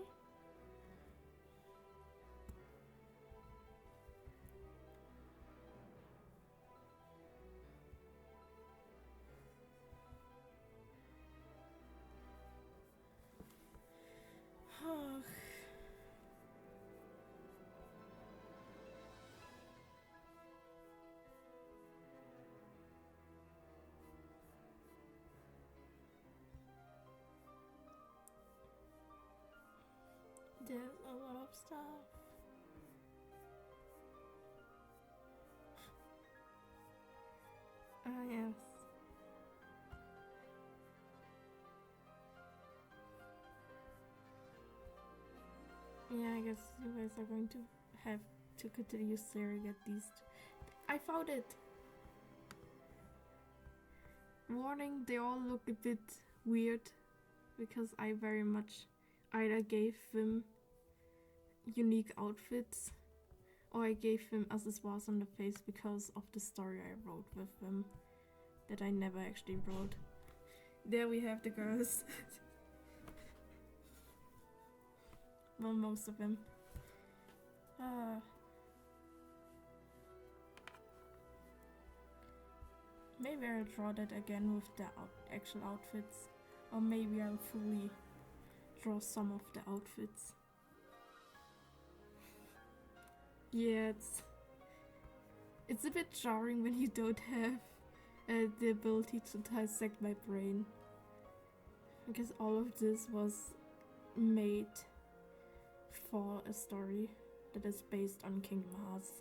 There's a lot of stuff. Ah, yes. Yeah, I guess you guys are going to have to continue staring at these. I found it! Warning, they all look a bit weird because I very much either gave them unique outfits or I gave them accessoires on the face because of the story I wrote with them that I never actually wrote. There we have the girls. Well, most of them. Maybe I'll draw that again with the actual outfits, or maybe I'll fully draw some of the outfits. Yeah, it's a bit jarring when you don't have the ability to dissect my brain, because all of this was made for a story that is based on Kingdom Hearts.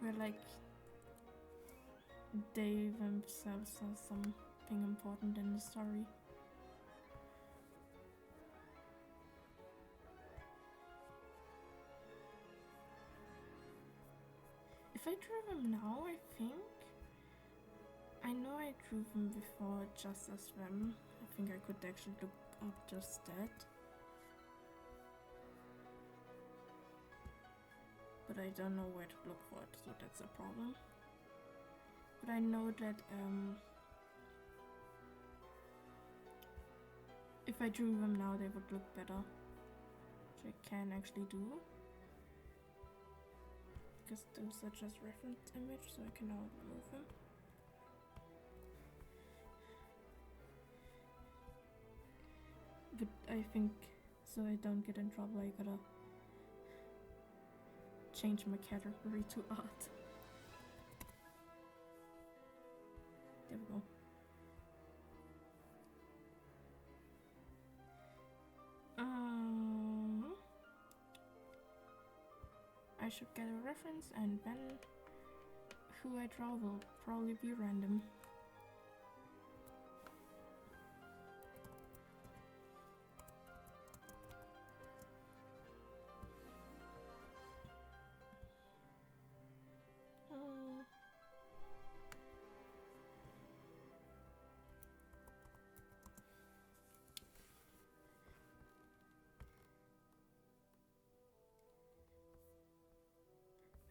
Where like they themselves are something important in the story. If I drew them now, I think I know I drew them before just as them. I think I could actually look up just that. But I don't know where to look for it, so that's a problem. But I know that if I drew them now, they would look better. Which I can actually do. Because those are just reference image, so I can now remove them. But I think, so I don't get in trouble, I gotta change my category to art. There we go. I should get a reference, and then who I draw will probably be random.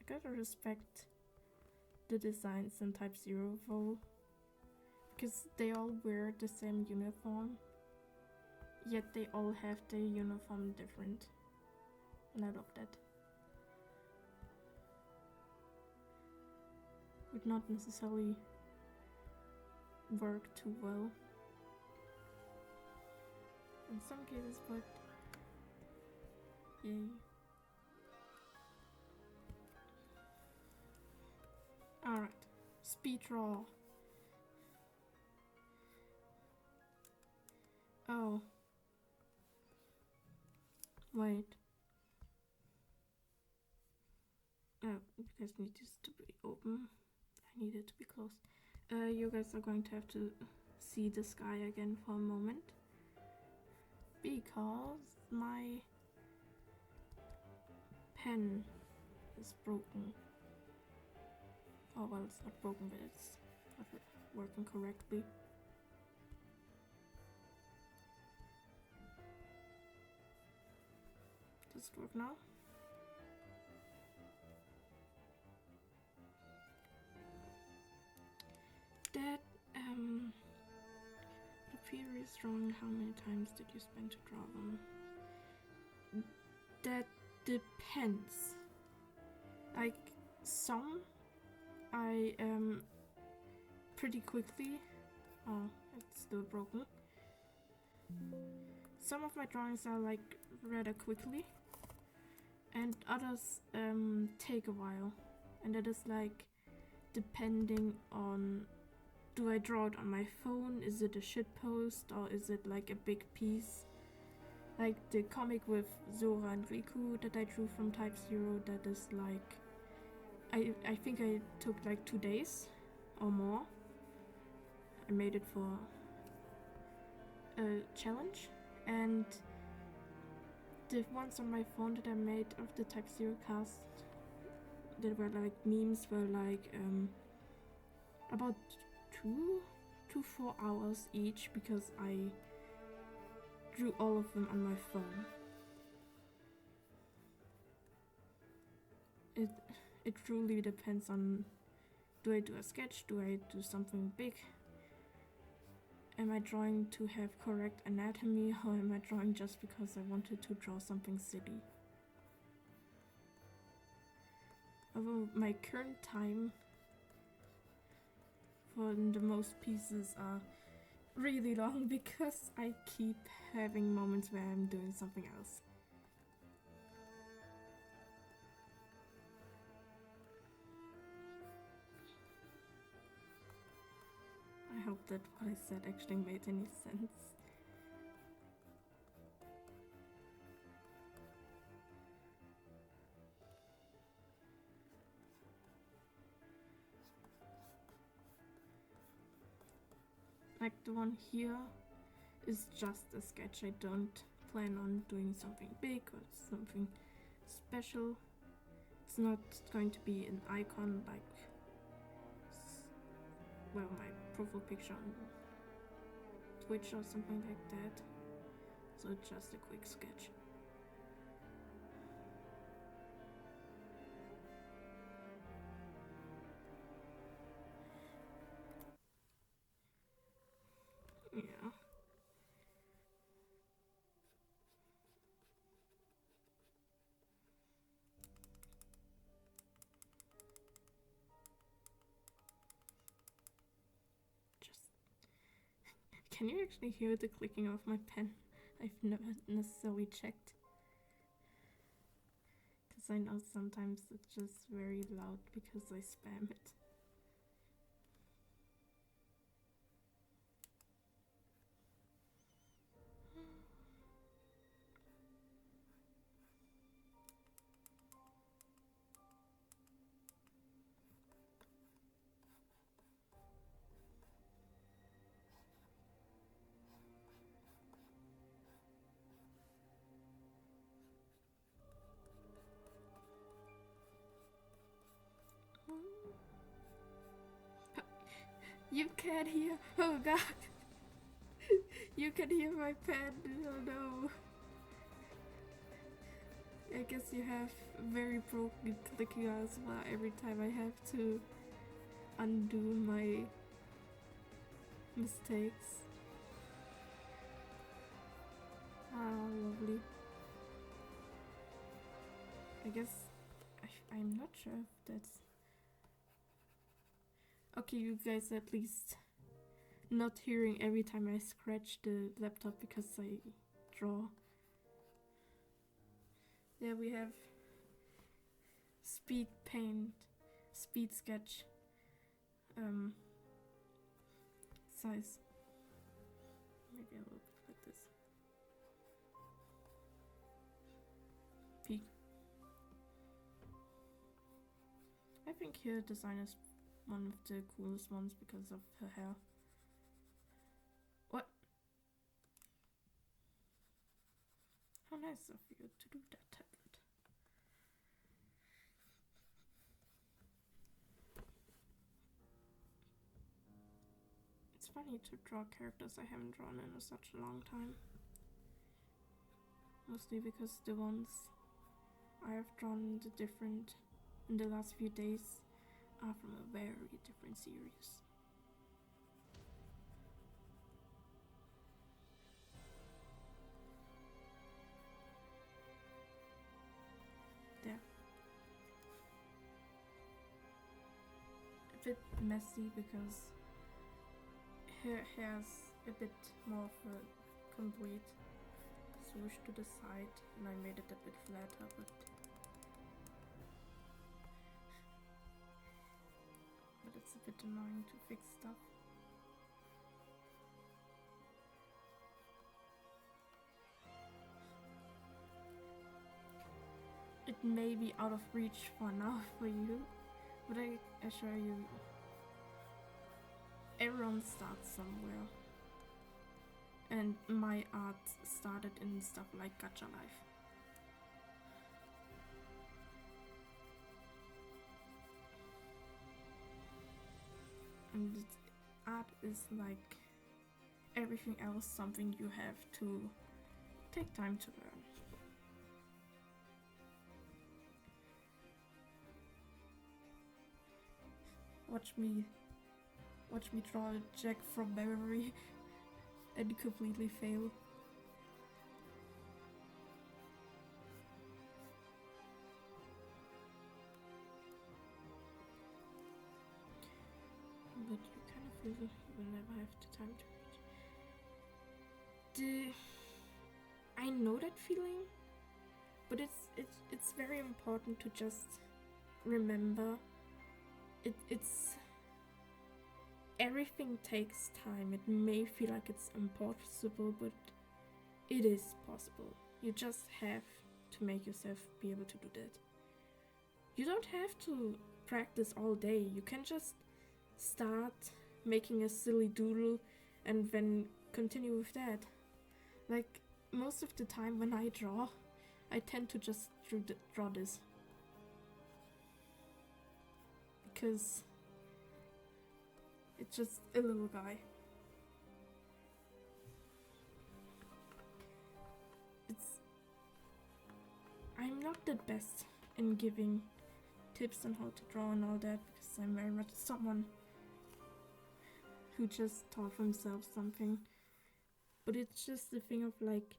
I gotta respect the designs in Type 0 though, because they all wear the same uniform, yet they all have their uniform different, and I love that. Would not necessarily work too well in some cases, but yay. Alright, speed draw. Oh. Wait. Oh, you guys need this to be open. I need it to be closed. You guys are going to have to see the sky again for a moment. Because my pen is broken. Oh well, it's not broken, but it's not working correctly. Does it work now? That the previous drawing, how many times did you spend to draw them? That depends. Like some I pretty quickly. Oh, it's still broken. Some of my drawings are like rather quickly, and others take a while, and that is like depending on, do I draw it on my phone, is it a shitpost, or is it like a big piece? Like the comic with Zora and Riku that I drew from Type Zero, that is like, I think I took like 2 days or more. I made it for a challenge, and the ones on my phone that I made of the Type Zero cast that were like memes were like about 2 to 4 hours each, because I drew all of them on my phone. It truly depends on, do I do a sketch, do I do something big, am I drawing to have correct anatomy, or am I drawing just because I wanted to draw something silly? Although my current time for the most pieces are really long, because I keep having moments where I'm doing something else. I hope that what I said actually made any sense. Like the one here is just a sketch. I don't plan on doing something big or something special. It's not going to be an icon like, well, my profile picture on Twitch or something like that. So it's just a quick sketch. Yeah. Can you actually hear the clicking of my pen? I've never necessarily checked. Because I know sometimes it's just very loud because I spam it. You can't hear. Oh god. You can hear my pen. Oh no. I guess you have very broken clicking as well every time I have to undo my mistakes. Ah, lovely. I guess I'm not sure if that's okay. You guys at least not hearing every time I scratch the laptop because I draw. There we have speed paint, speed sketch size. Maybe a little bit like this. think her design is one of the coolest ones because of her hair. What? How nice of you to do that, tablet. It's funny to draw characters I haven't drawn in such a long time. Mostly because the ones I have drawn in the last few days are from a very different series. There. A bit messy because her hair's a bit more of a complete swoosh to the side, and I made it a bit flatter, but it's a bit annoying to fix stuff. It may be out of reach for now for you, but I assure you, everyone starts somewhere. And my art started in stuff like Gacha Life. And art is like everything else, something you have to take time to learn. Watch me draw Jack from memory and completely fail. But you kind of feel you will never have the time to read. I know that feeling, but it's very important to just remember it's everything takes time. It may feel like it's impossible, but it is possible. You just have to make yourself be able to do that. You don't have to practice all day. You can just start making a silly doodle and then continue with that. Like, most of the time when I draw, I tend to just draw this. Because it's just a little guy. I'm not the best in giving tips on how to draw and all that, because I'm very much someone who just taught themselves something. But it's just the thing of like,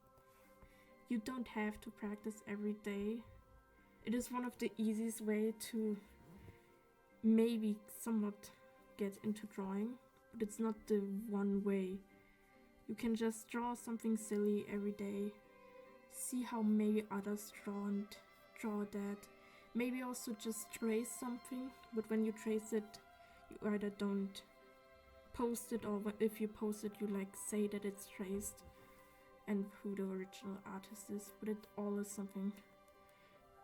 you don't have to practice every day. It is one of the easiest way to maybe somewhat get into drawing, but it's not the one way. You can just draw something silly every day, see how maybe others draw that. Maybe also just trace something, but when you trace it, you either don't post it, or if you post it, you like say that it's traced and who the original artist is, but it all is something.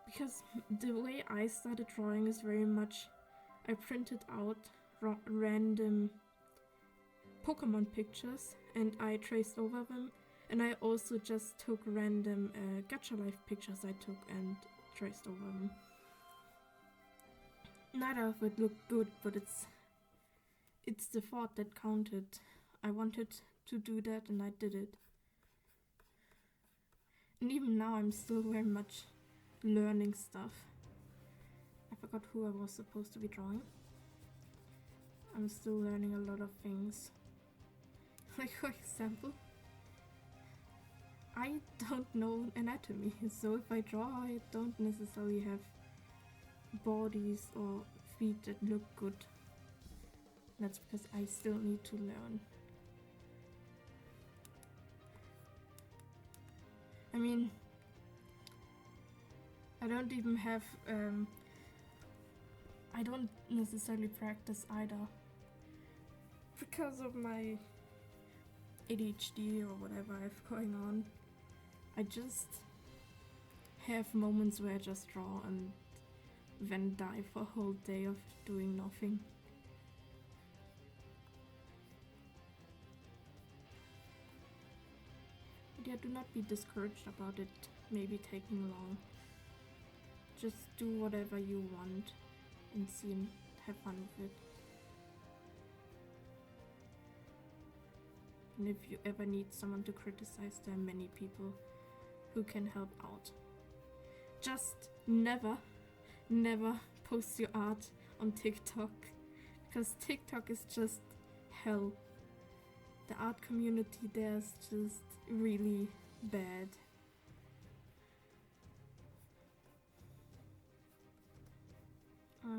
Because the way I started drawing is very much, I printed out random Pokemon pictures and I traced over them, and I also just took random Gacha Life pictures I took and traced over them. Neither of it looked good, but it's the thought that counted. I wanted to do that and I did it. And even now I'm still very much learning stuff. I forgot who I was supposed to be drawing. I'm still learning a lot of things. Like, for example, I don't know anatomy, so if I draw, I don't necessarily have bodies or feet that look good. That's because I still need to learn. I mean, I don't even have, I don't necessarily practice either. Because of my ADHD or whatever I have going on, I just have moments where I just draw and Venn die for a whole day of doing nothing. But yeah, do not be discouraged about it maybe taking long. Just do whatever you want and see and have fun with it. And if you ever need someone to criticize, there are many people who can help out. Just never post your art on TikTok, because TikTok is just hell. The art community there is just really bad. I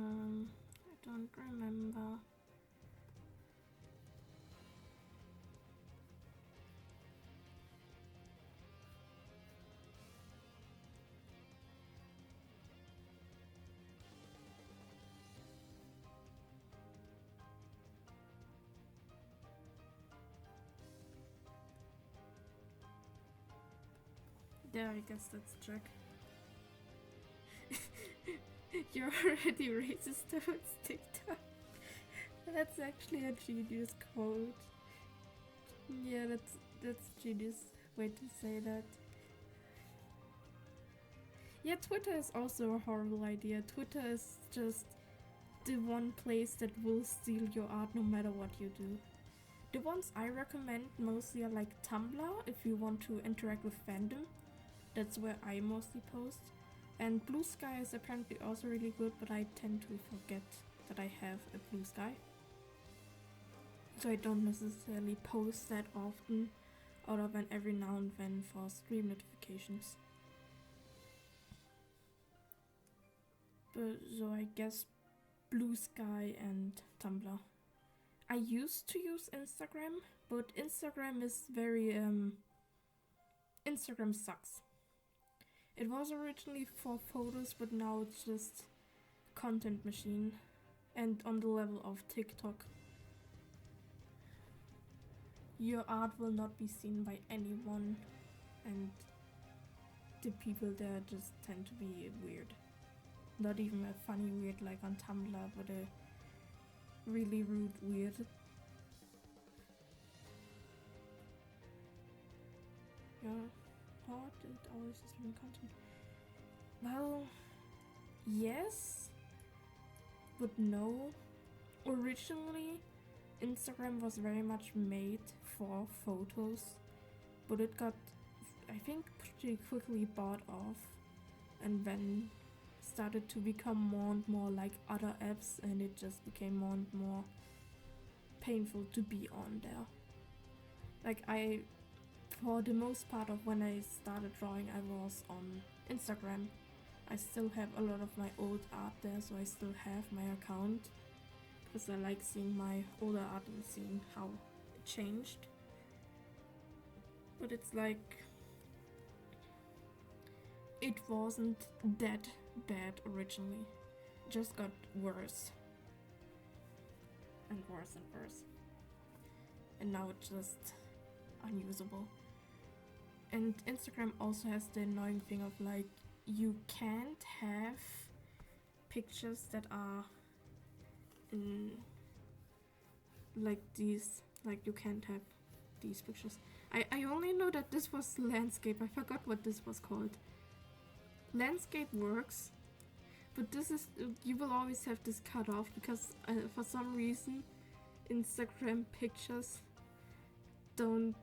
don't remember. There, I guess that's Jack. You're already racist towards TikTok. That's actually a genius quote. Yeah, that's genius way to say that. Yeah, Twitter is also a horrible idea. Twitter is just the one place that will steal your art no matter what you do. The ones I recommend mostly are like Tumblr if you want to interact with fandom. That's where I mostly post. And Blue Sky is apparently also really good, but I tend to forget that I have a Blue Sky. So I don't necessarily post that often, other than every now and then for stream notifications. But so I guess Blue Sky and Tumblr. I used to use Instagram, but Instagram is very Instagram sucks. It was originally for photos, but now it's just content machine and on the level of TikTok. Your art will not be seen by anyone, and the people there just tend to be weird. Not even a funny weird like on Tumblr, but a really rude weird. Yeah. What? It always is new content. Well, yes, but no. Originally, Instagram was very much made for photos, but it got, I think, pretty quickly bought off, and then started to become more and more like other apps, and it just became more and more painful to be on there. Like for the most part of when I started drawing, I was on Instagram. I still have a lot of my old art there, so I still have my account, because I like seeing my older art and seeing how it changed. But it's like, it wasn't that bad originally. It just got worse. And worse and worse. And now it's just unusable. And Instagram also has the annoying thing of like, you can't have pictures that are in like these, like you can't have these pictures. I only know that this was landscape. I forgot what this was called. Landscape works, but this is, you will always have this cut off because for some reason Instagram pictures don't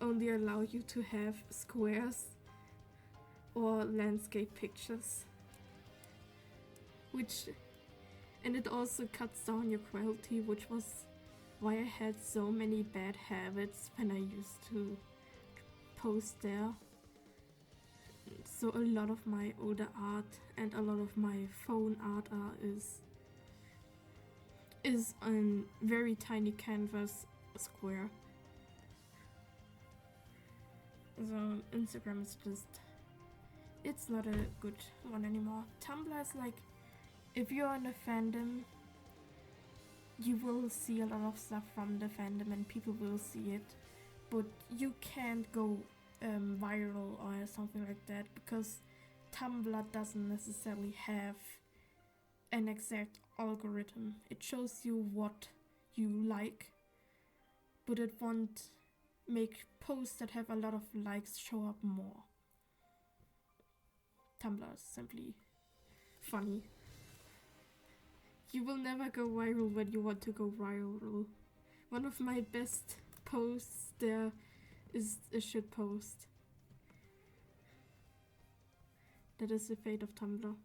only allow you to have squares or landscape pictures, and it also cuts down your quality, which was why I had so many bad habits when I used to post there. So a lot of my older art and a lot of my phone art is on very tiny canvas square. So Instagram is just, it's not a good one anymore. Tumblr is like, if you're in a fandom, you will see a lot of stuff from the fandom and people will see it, but you can't go viral or something like that, because Tumblr doesn't necessarily have an exact algorithm. It shows you what you like, but it won't make posts that have a lot of likes show up more. Tumblr is simply funny. You will never go viral when you want to go viral. One of my best posts there is a shit post. That is the fate of Tumblr.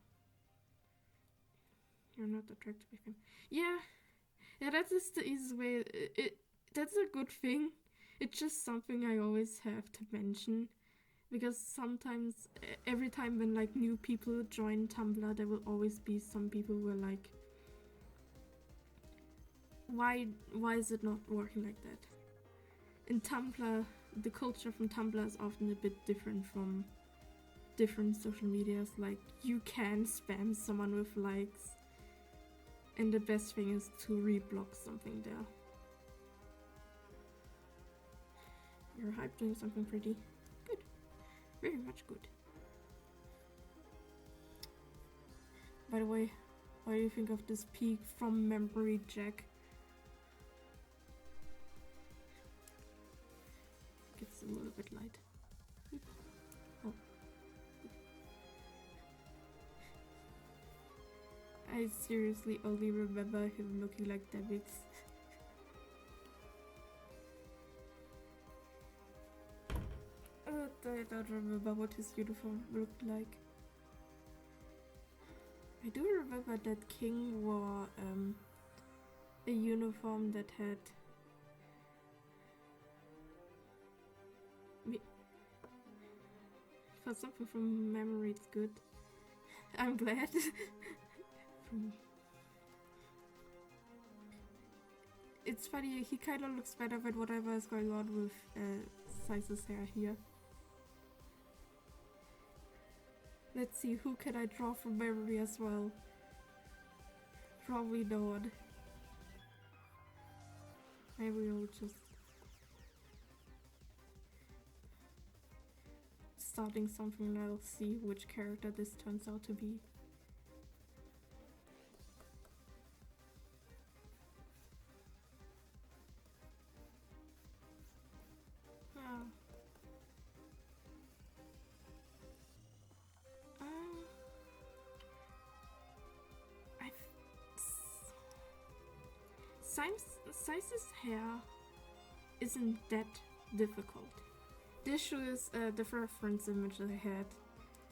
You're not attracted to him. Yeah, that is the easiest way. That's a good thing. It's just something I always have to mention. Because sometimes, every time when like new people join Tumblr, there will always be some people who are like, why is it not working like that? In Tumblr, the culture from Tumblr is often a bit different from different social medias. Like, you can spam someone with likes, and the best thing is to reblock something there. You're hype doing something pretty good. Very much good. By the way, what do you think of this peek from memory, Jack? Gets a little bit light. Oh. I seriously only remember him looking like David's. I don't remember what his uniform looked like. I do remember that King wore a uniform that had for something from memory. It's good. I'm glad. It's funny, he kind of looks better with whatever is going on with Sice's hair here. Let's see, who can I draw from memory as well? Probably no one. Maybe we'll just starting something and I'll see which character this turns out to be. Sice's hair isn't that difficult. This shows the reference image I had,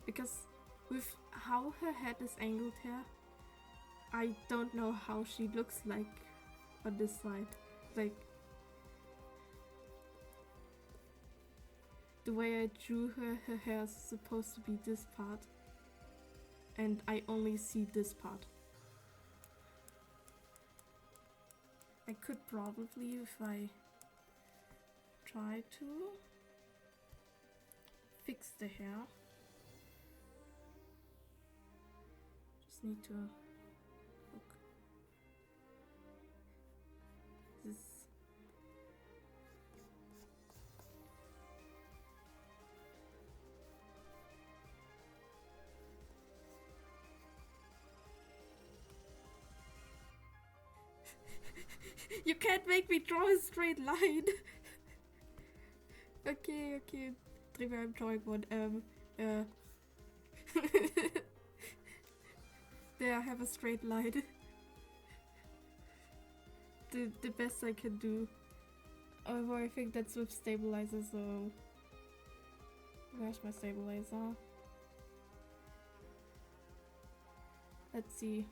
because with how her head is angled here, I don't know how she looks like on this side. Like, the way I drew her hair is supposed to be this part, and I only see this part. I could probably, if I try to fix the hair, just need to look. This you can't make me draw a straight line. Okay, Trevor, I'm drawing one. There, I have a straight line. The best I can do. Although I think that's with stabilizer, so where's my stabilizer? Let's see.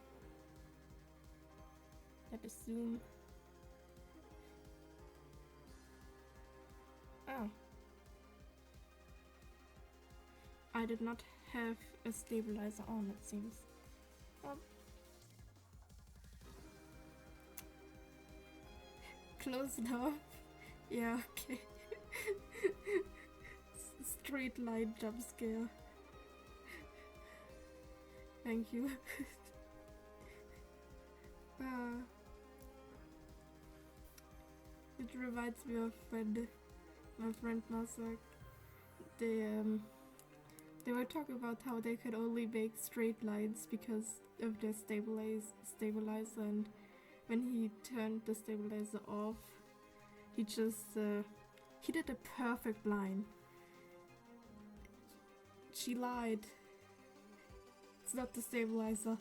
Let us zoom. Oh. I did not have a stabilizer on, it seems. Close enough. Yeah, okay. Straight line jump scare. Thank you. It reminds me of when my friend Masak, they They were talking about how they could only make straight lines because of their stabilizer, and when he turned the stabilizer off, he just he did a perfect line. She lied. It's not the stabilizer.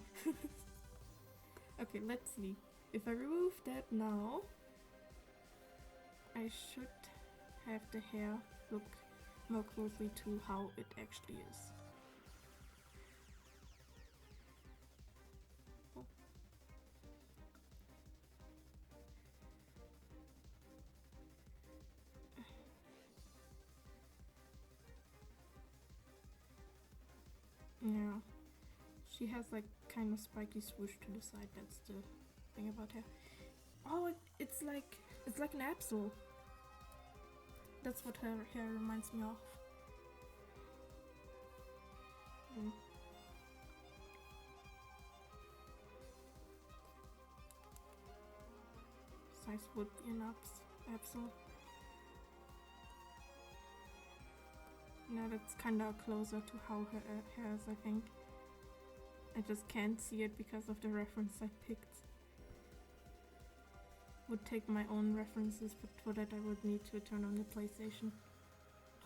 Okay, let's see. If I remove that now, I should have the hair look more closely to how it actually is. Oh. Yeah, she has like kind of spiky swoosh to the side. That's the thing about her. Oh, it's like an Absol. That's what her hair reminds me of. Size would be an Absol. Yeah, that's kind of closer to how her hair is, I think. I just can't see it because of the reference I picked. Would take my own references, but for that I would need to turn on the PlayStation,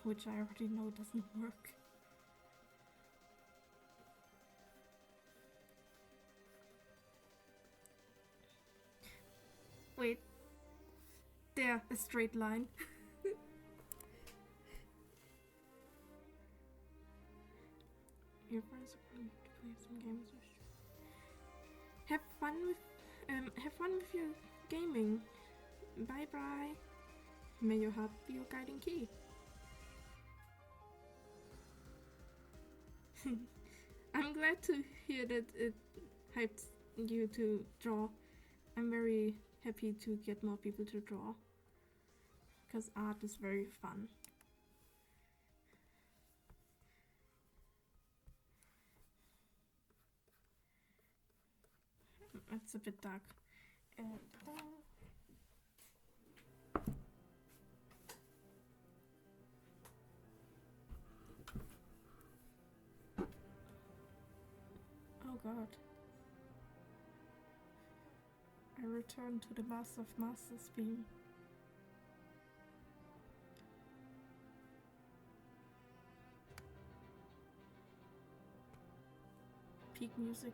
which I already know doesn't work. Wait. There, a straight line. Your friends are going to play some games. Have fun with your gaming. Bye bye. May your heart be your guiding key. I'm glad to hear that it hyped you to draw. I'm very happy to get more people to draw, because art is very fun. It's a bit dark. And oh god. I return to the Master of Masters theme. Peak music.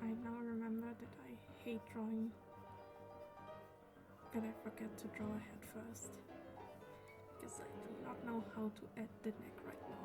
I now remember that I hate drawing, but I forget to draw a head first, because I do not know how to add the neck right now.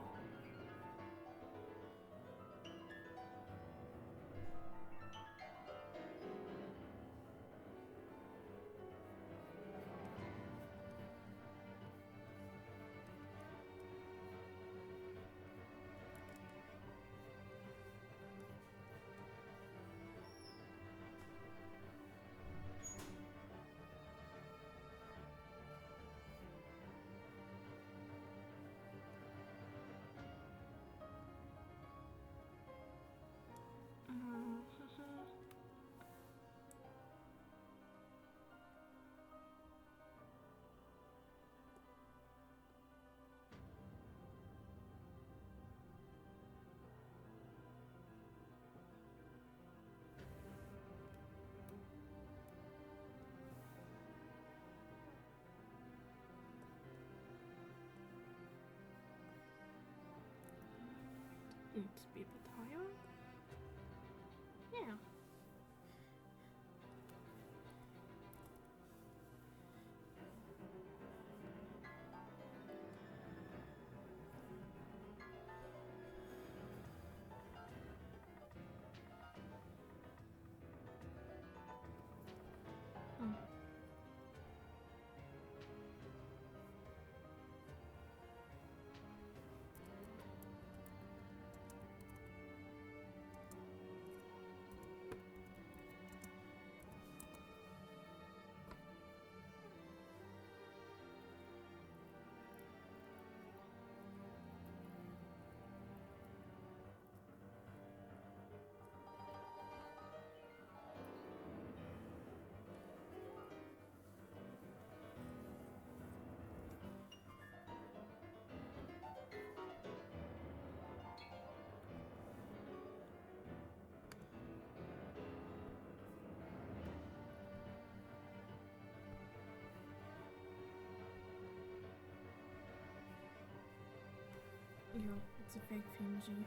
it's a fake PNG.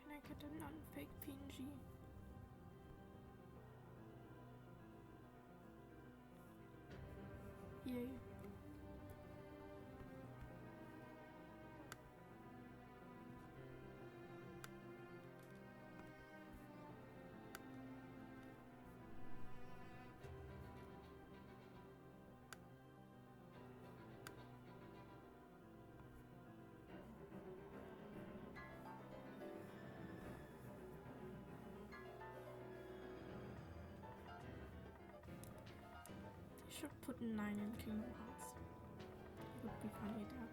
Can I get a non-fake PNG? Yay. Should put 9 in Kingdom Hearts. It would be funny there.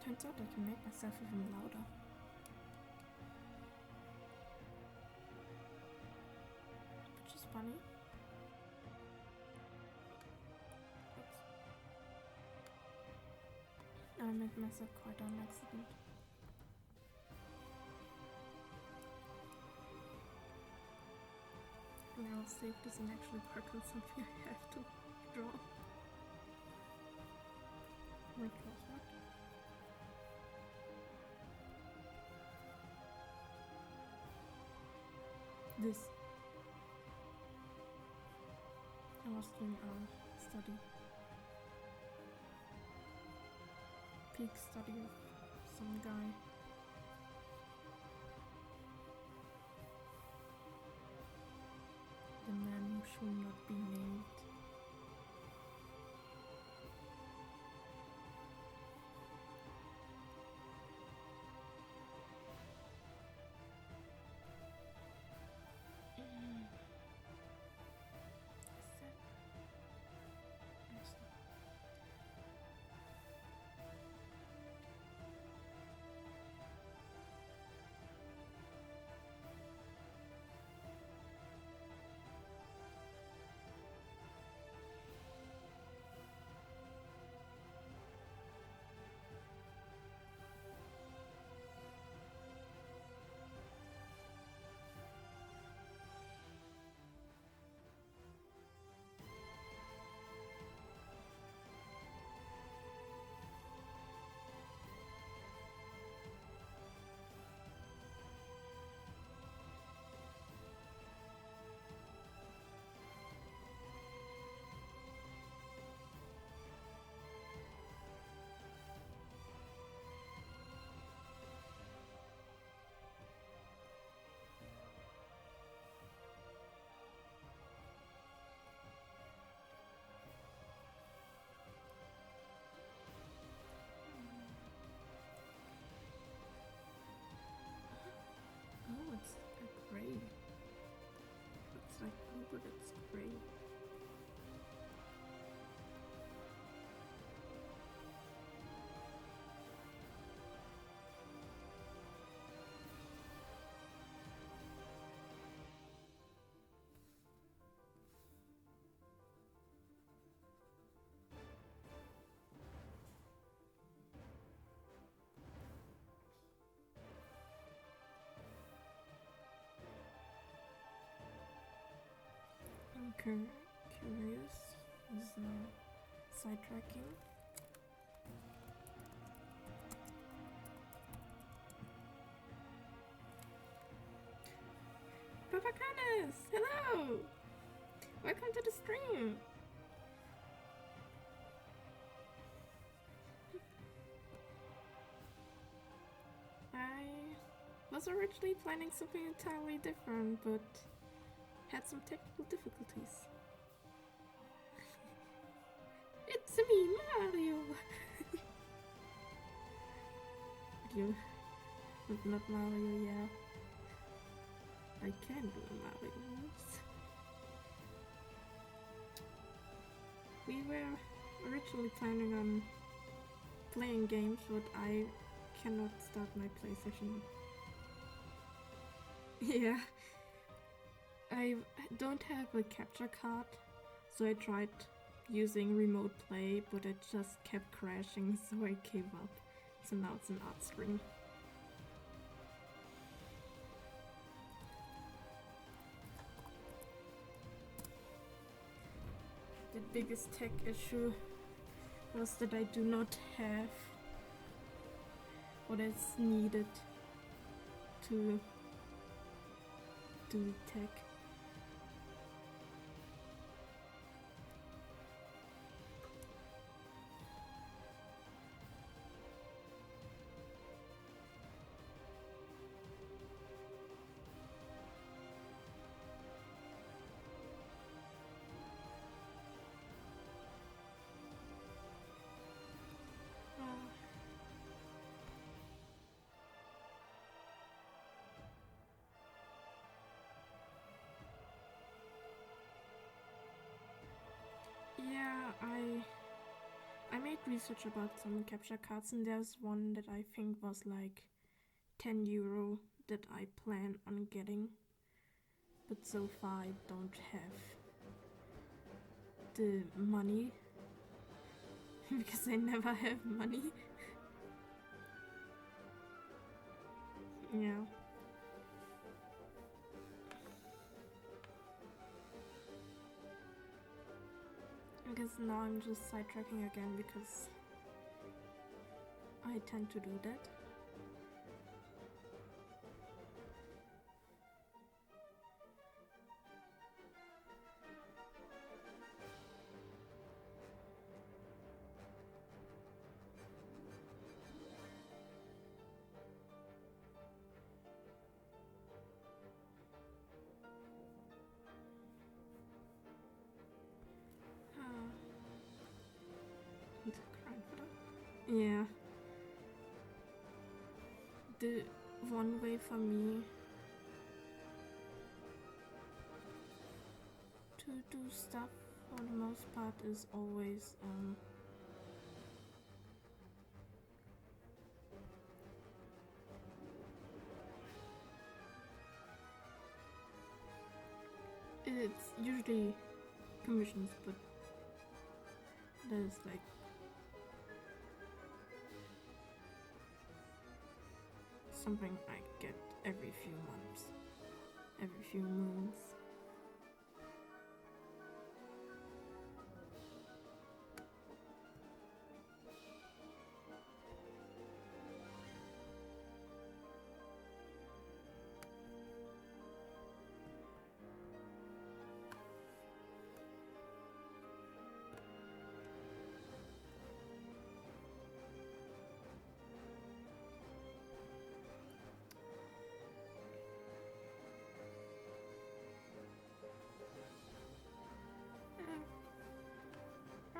Turns out I can make myself even louder. Which is funny. Oops. I made myself quite on accident. Now save doesn't actually work on something I have to draw. Wait, what? This. I was doing a study. Peak study of some guy. The man who should not be named. curious. This is now sidetracking. Papacanis! Hello! Welcome to the stream! I was originally planning something entirely different, but had some technical difficulties. It's me, Mario! You, but not Mario, yeah. I can do a Mario voice. We were originally planning on playing games, but I cannot start my PlayStation. Yeah. I don't have a capture card, so I tried using remote play, but it just kept crashing, so I gave up. So now it's an art screen. The biggest tech issue was that I do not have what is needed to do tech. Yeah, I made research about some capture cards, and there's one that I think was like €10 that I plan on getting, but so far I don't have the money because I never have money. Yeah. I guess now I'm just sidetracking again because I tend to do that. Yeah. The one way for me to do stuff for the most part is always it's usually commissions, but there's like something I get every few months, every few moons.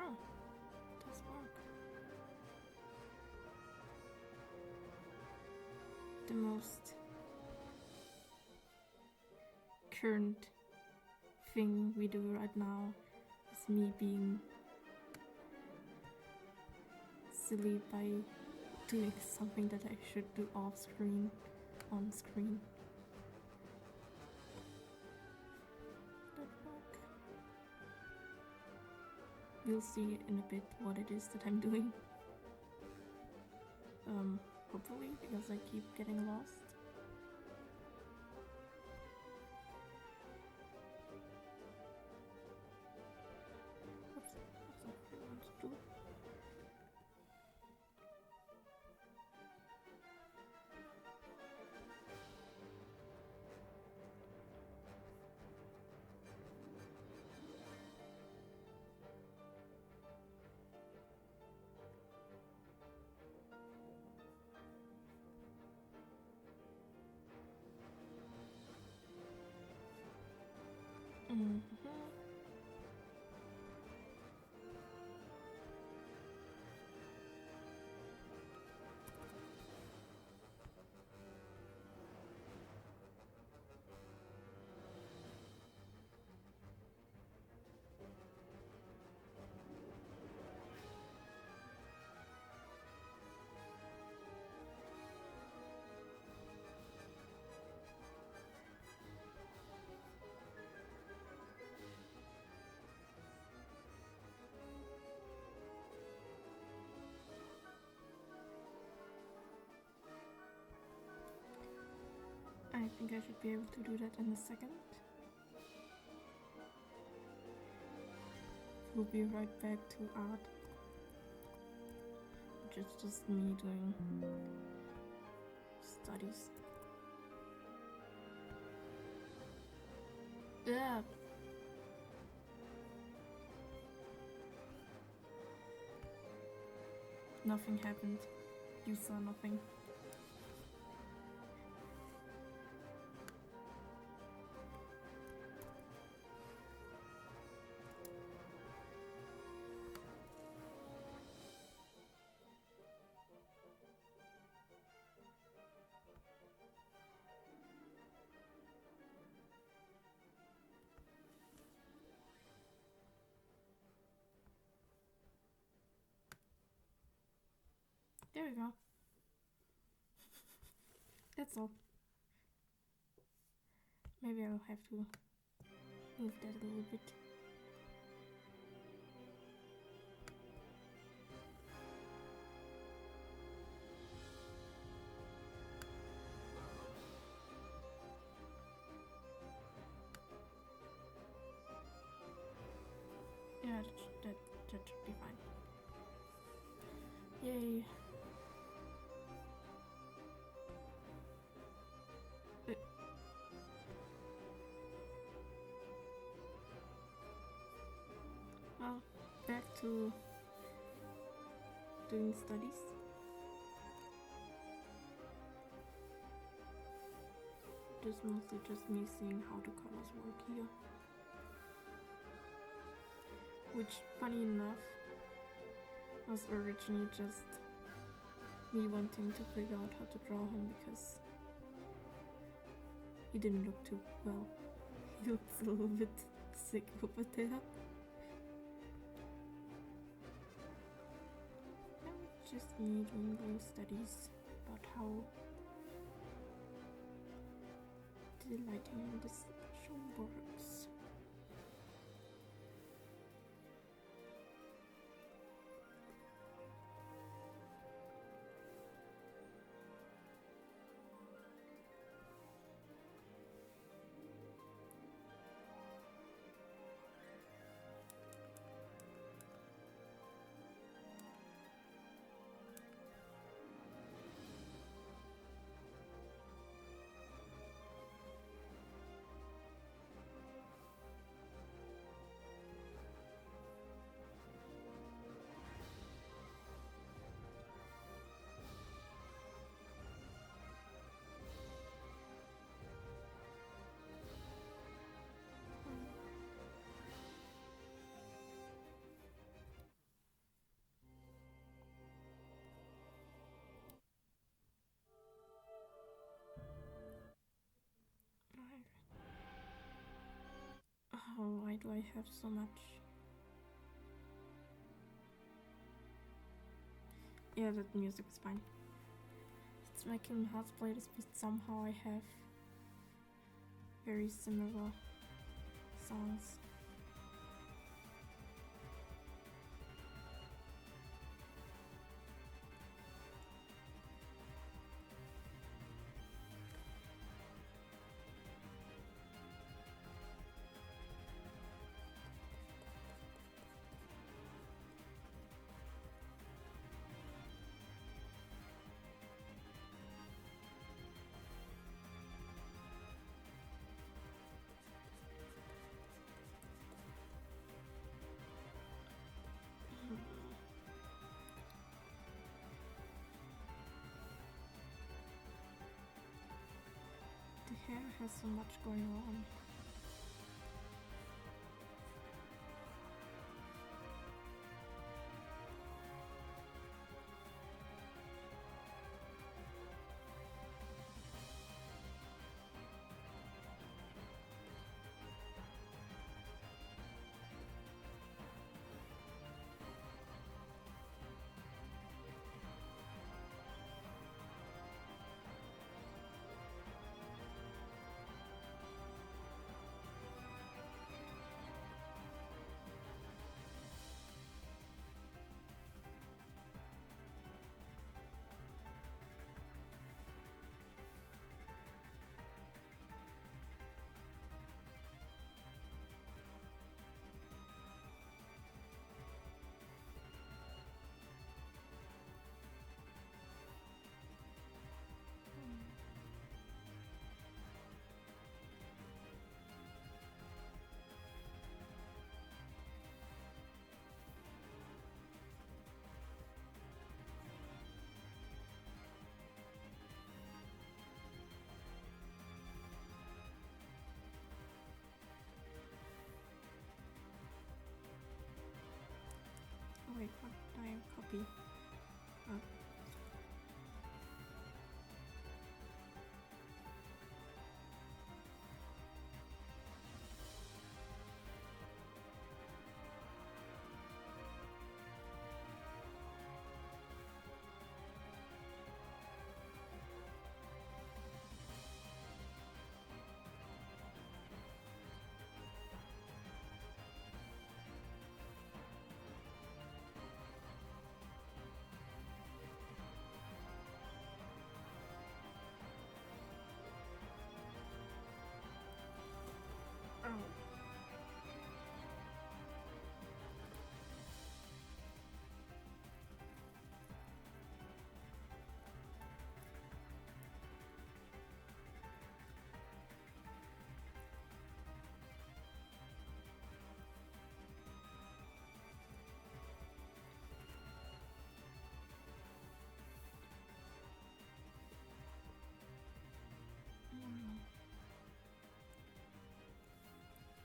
Oh, does work. The most current thing we do right now is me being silly by doing something that I should do off screen, on screen. We'll see in a bit what it is that I'm doing. Hopefully, because I keep getting lost. I should be able to do that in a second. We'll be right back to art, which is just me doing studies. Yeah. Nothing happened. You saw nothing. There we go. That's all. Maybe I'll have to move that a little bit. Yeah, that should be fine. Yay. Well, back to doing studies. Just mostly just me seeing how the colors work here. Which, funny enough, was originally just me wanting to figure out how to draw him because he didn't look too well. He looks a little bit sick over there. Just me doing little studies about how the lighting in this show works. Oh, why do I have so much? Yeah, that music is fine. It's making me hard to play this, but somehow I have very similar songs. The hair has so much going on. Wait, what did I copy? Oh. Oh.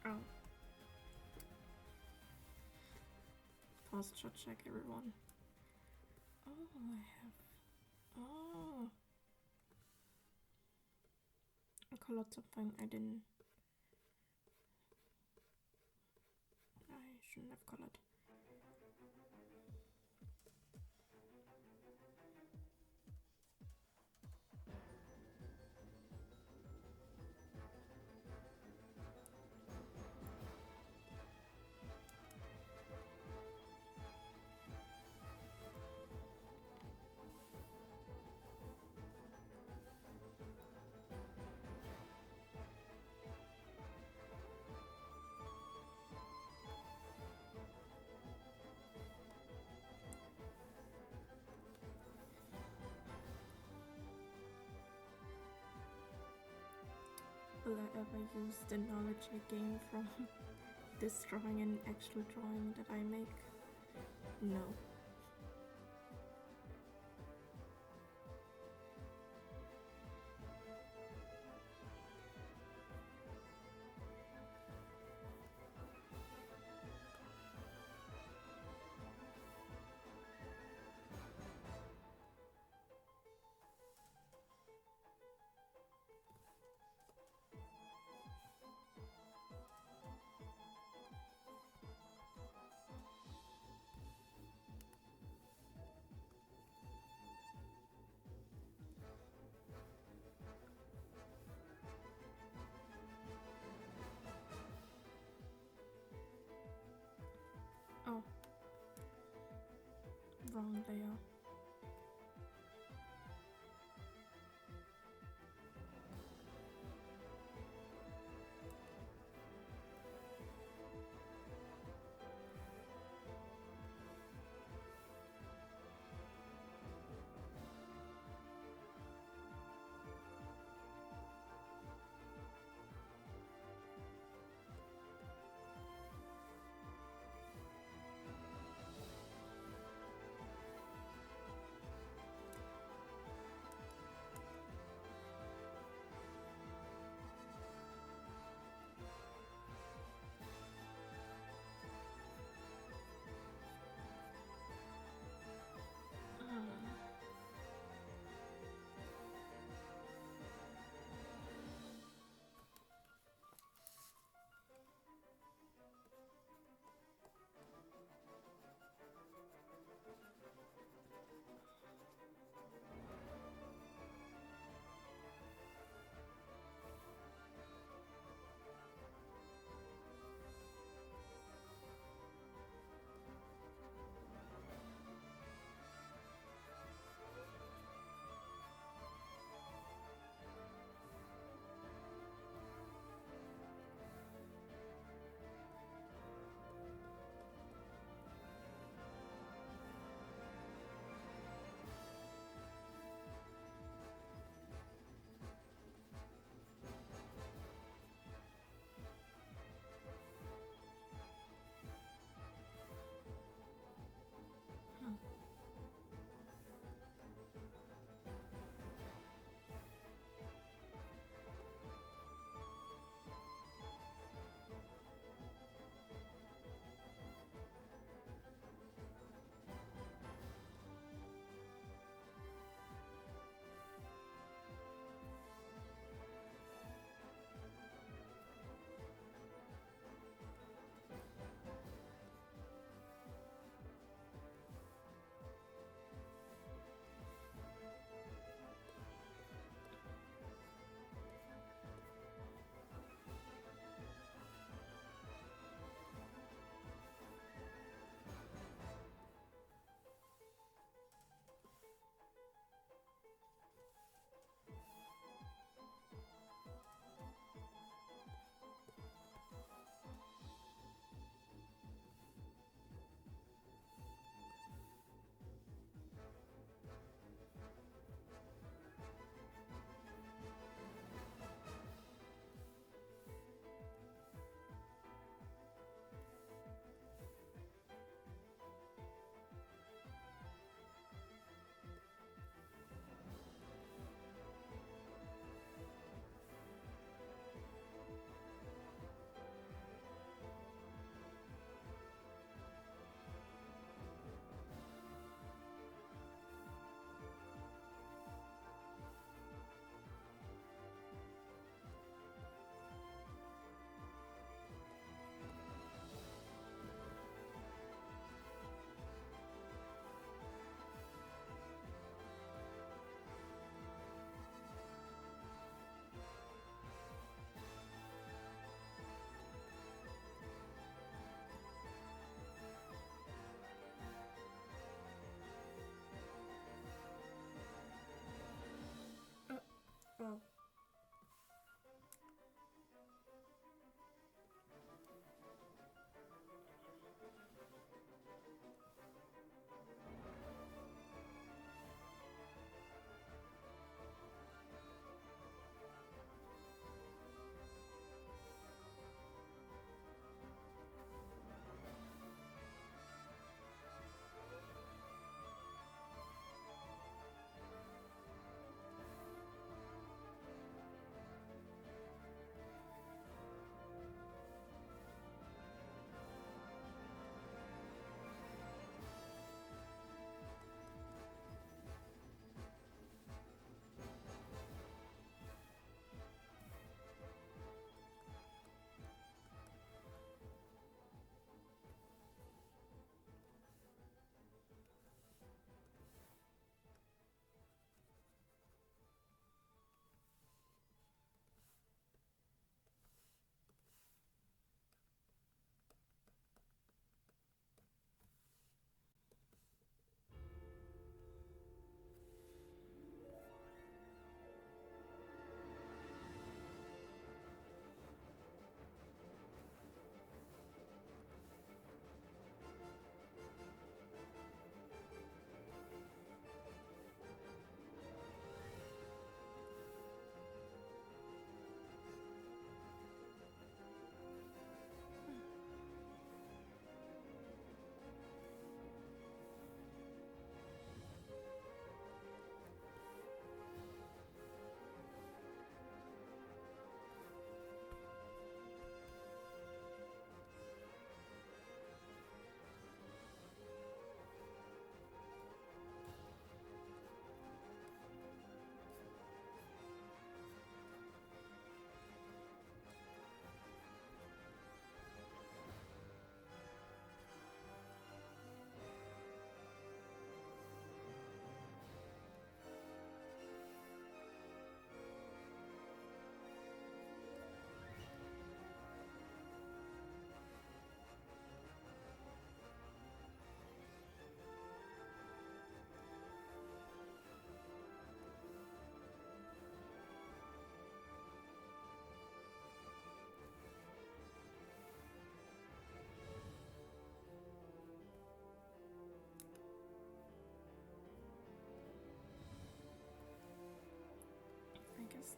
Oh. Posture check, everyone. Oh, I have. Oh. I colored something I didn't. I shouldn't have colored. Will I ever use the knowledge I gain from this drawing and actual drawing that I make? No. Oh. Wrong layer.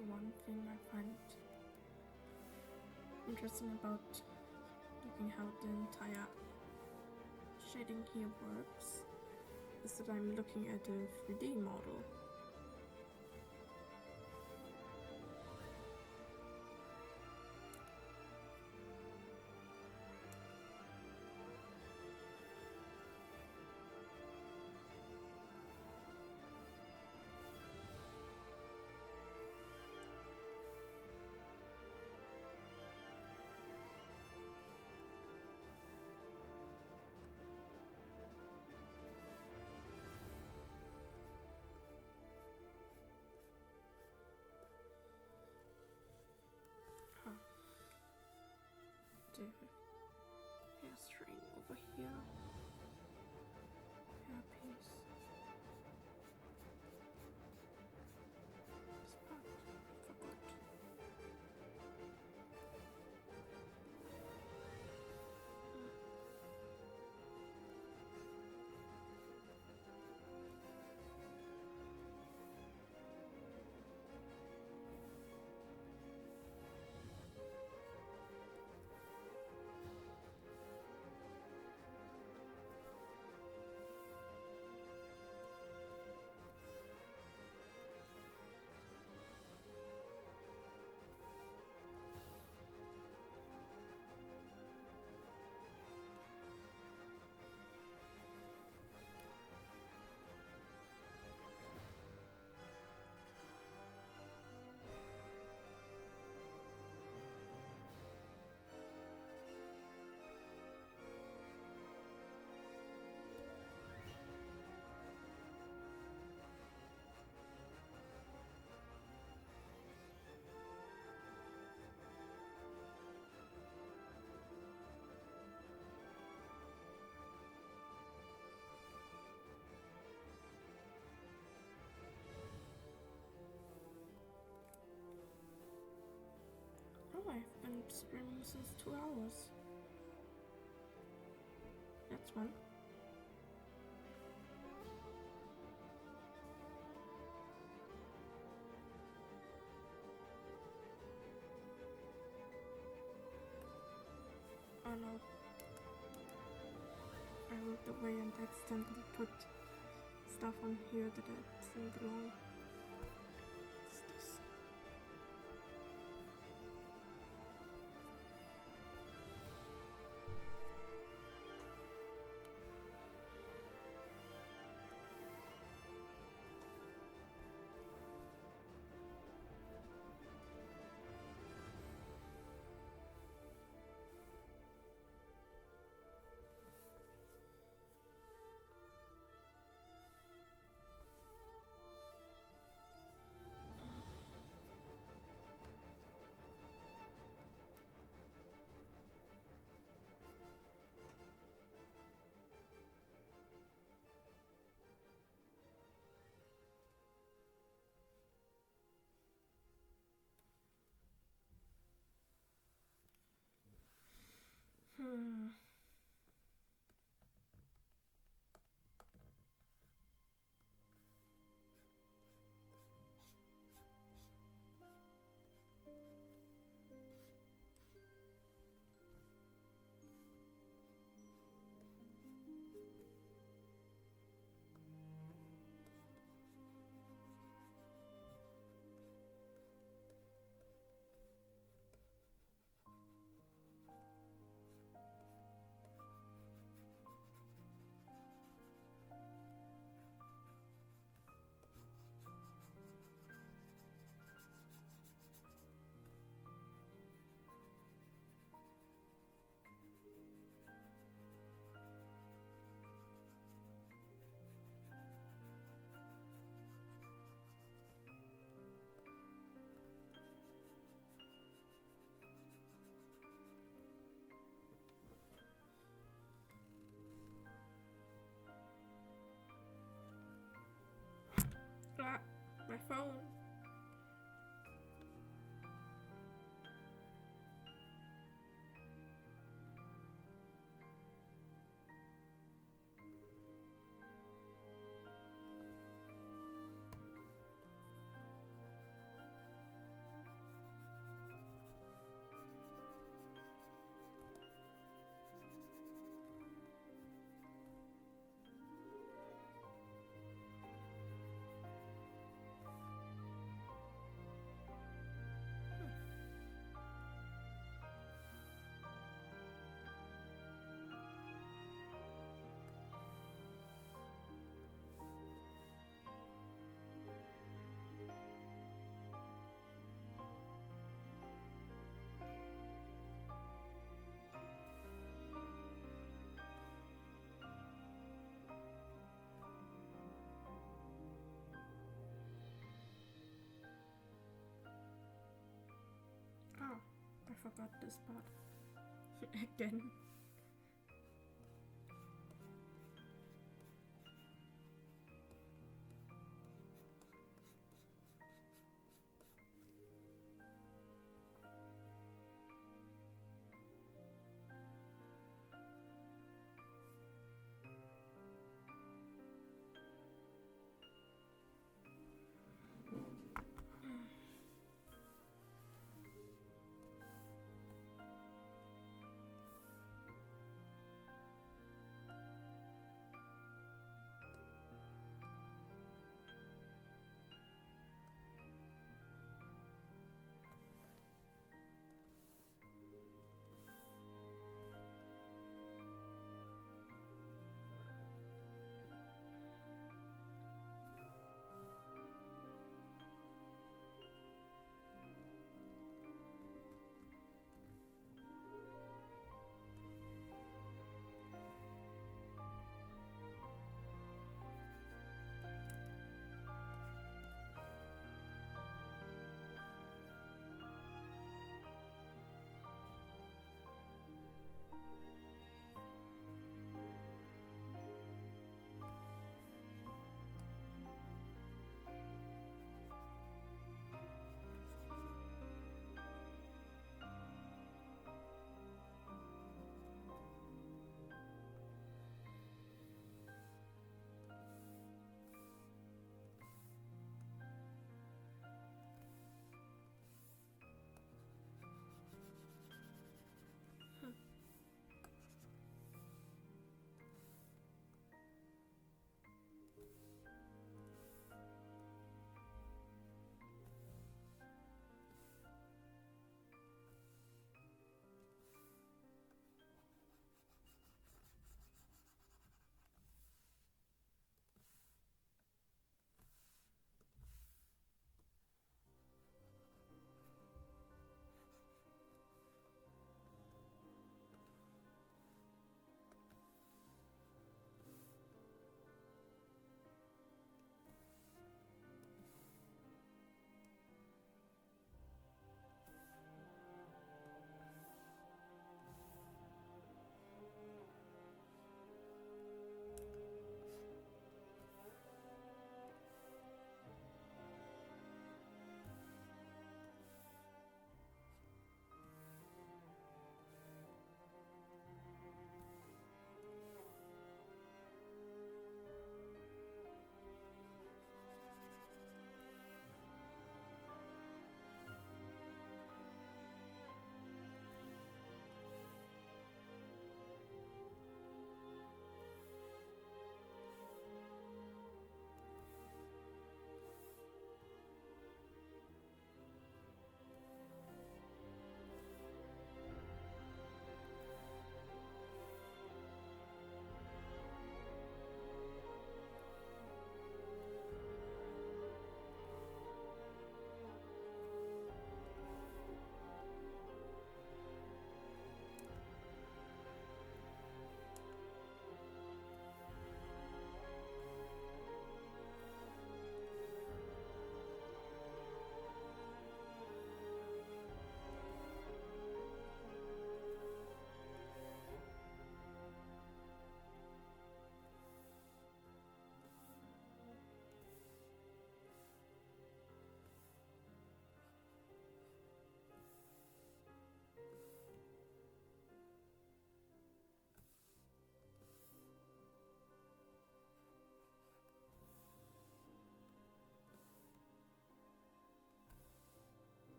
also one thing I find interesting about looking how the entire shading here works is that I'm looking at a 3D model. The hair string over here, hairpiece. This part I forgot. Oh, I've been streaming since 2 hours. That's one. Oh no. I looked away and accidentally put stuff on here that didn't belong. What's this? Hmm. forgot this part. Again.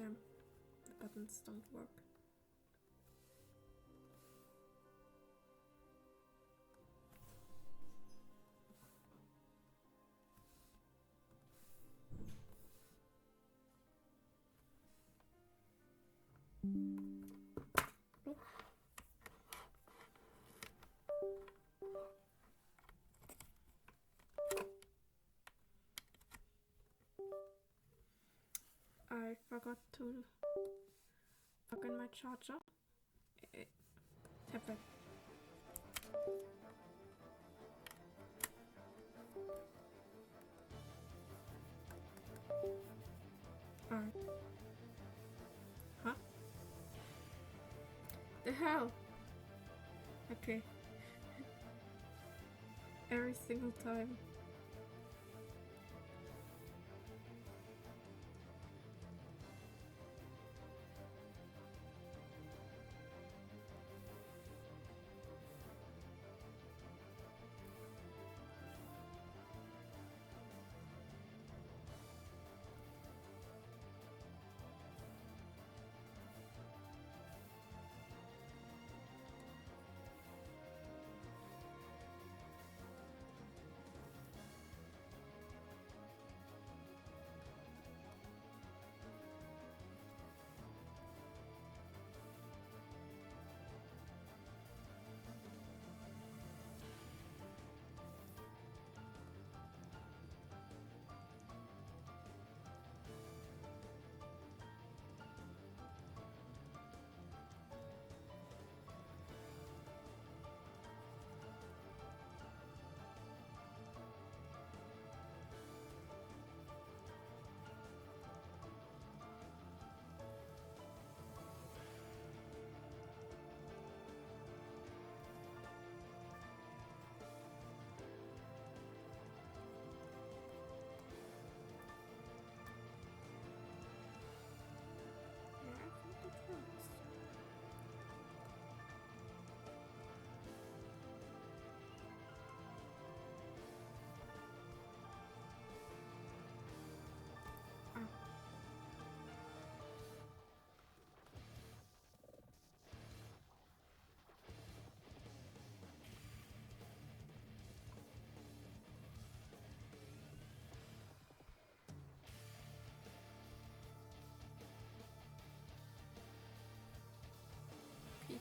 Damn, the buttons don't work. Nope. I forgot to plug in my charger. Tablet. Alright. Huh? The hell? Okay. Every single time. Yeah, I think it works. Ah. Peep.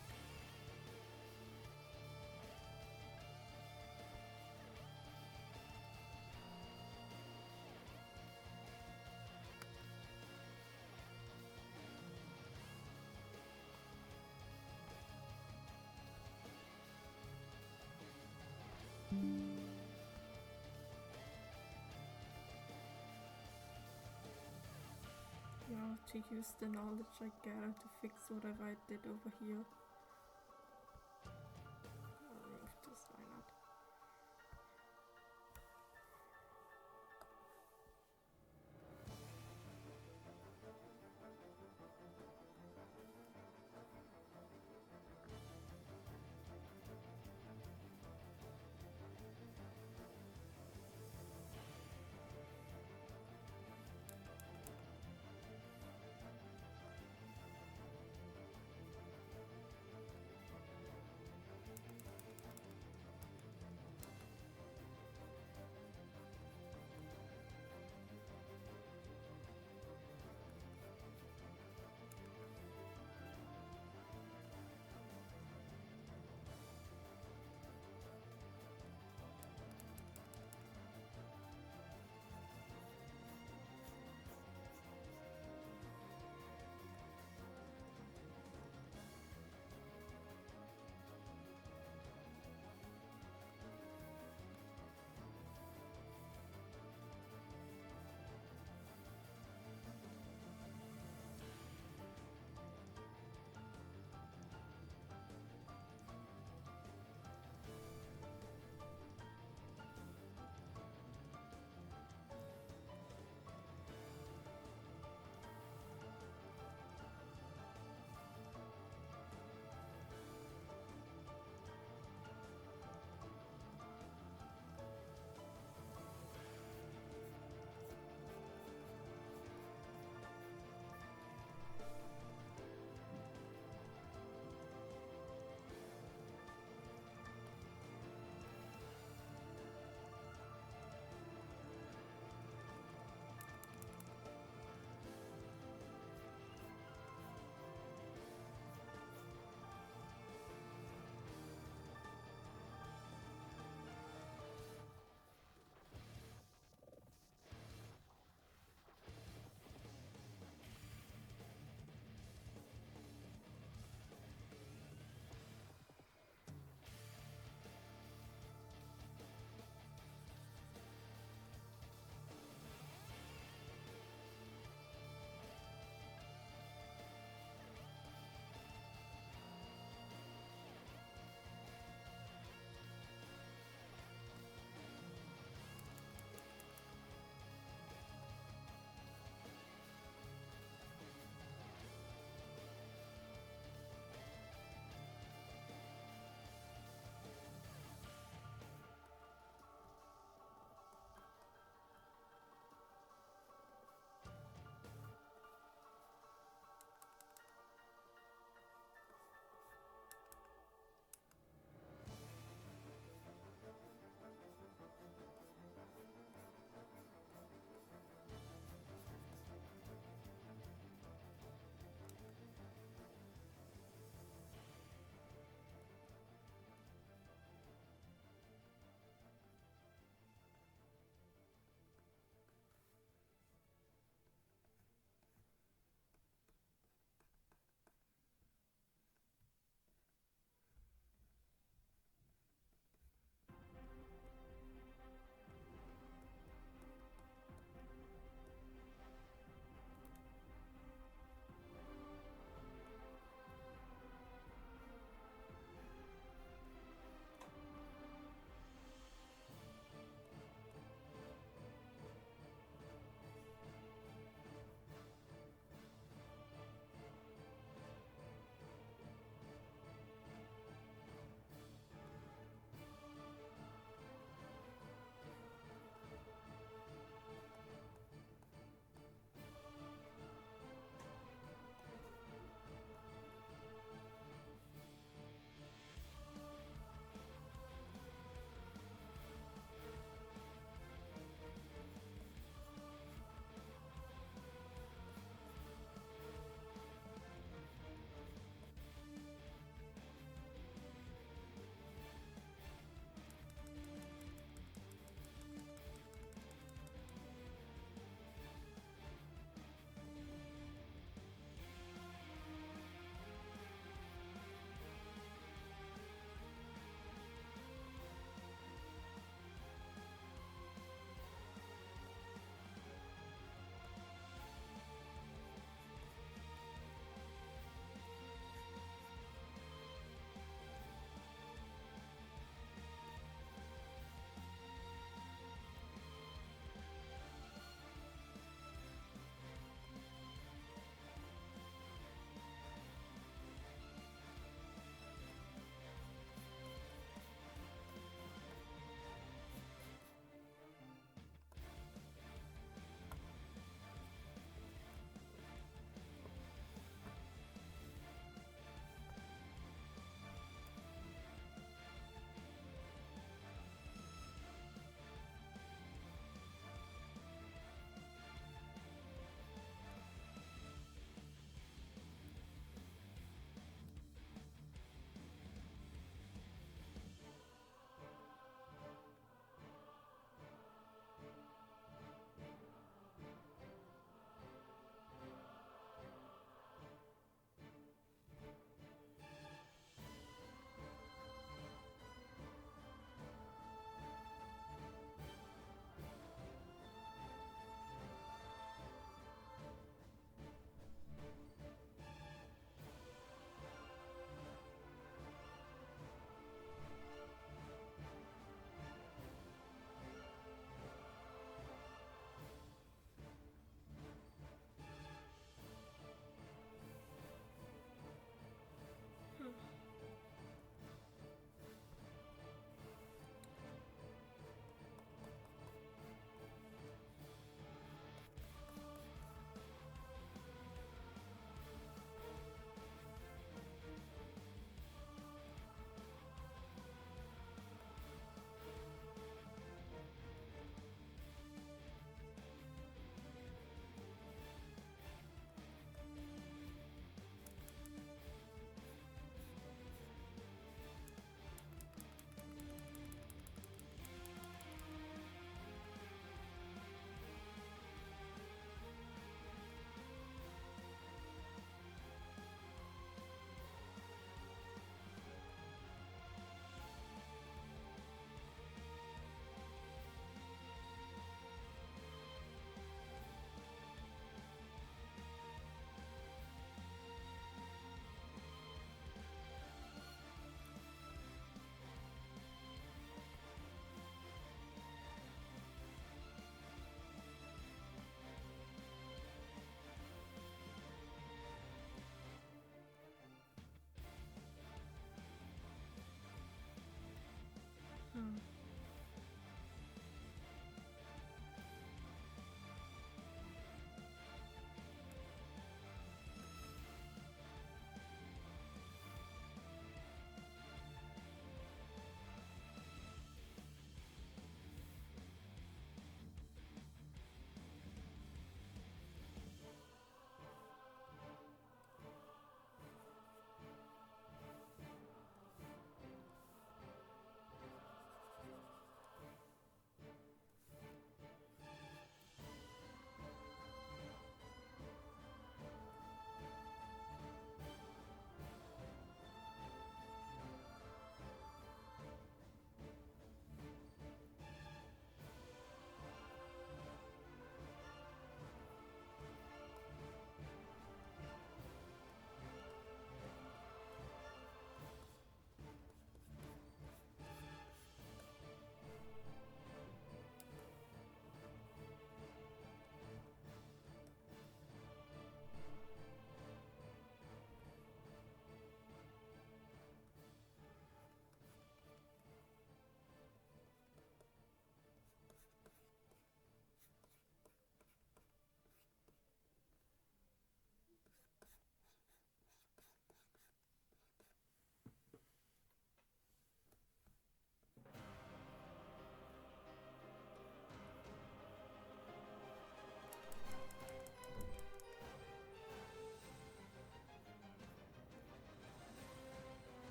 Now to use the knowledge I gathered to fix whatever I did over here. I'll remove this, why not?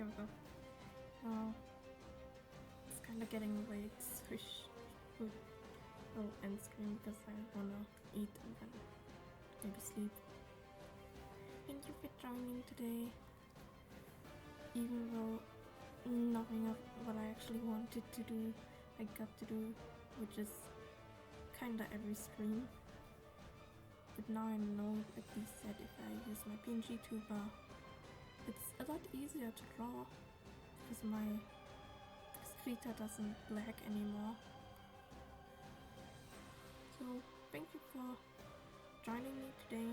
There we go. Now it's kind of getting late. Swish. I'll end screen because I wanna eat and then maybe sleep. Thank you for joining today. Even though nothing of what I actually wanted to do, I got to do, which is kinda every stream. But now I know, at least that if I use my PNG tuber, it's a lot easier to draw because my Krita doesn't lag anymore. So thank you for joining me today.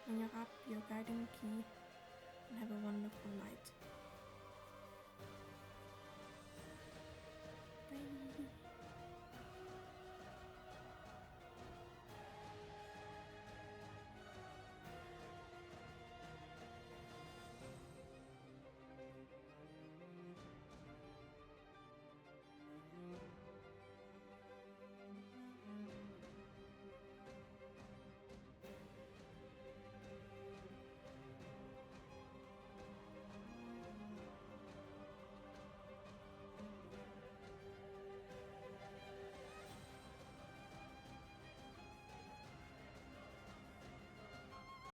May you have your guiding key and have a wonderful night.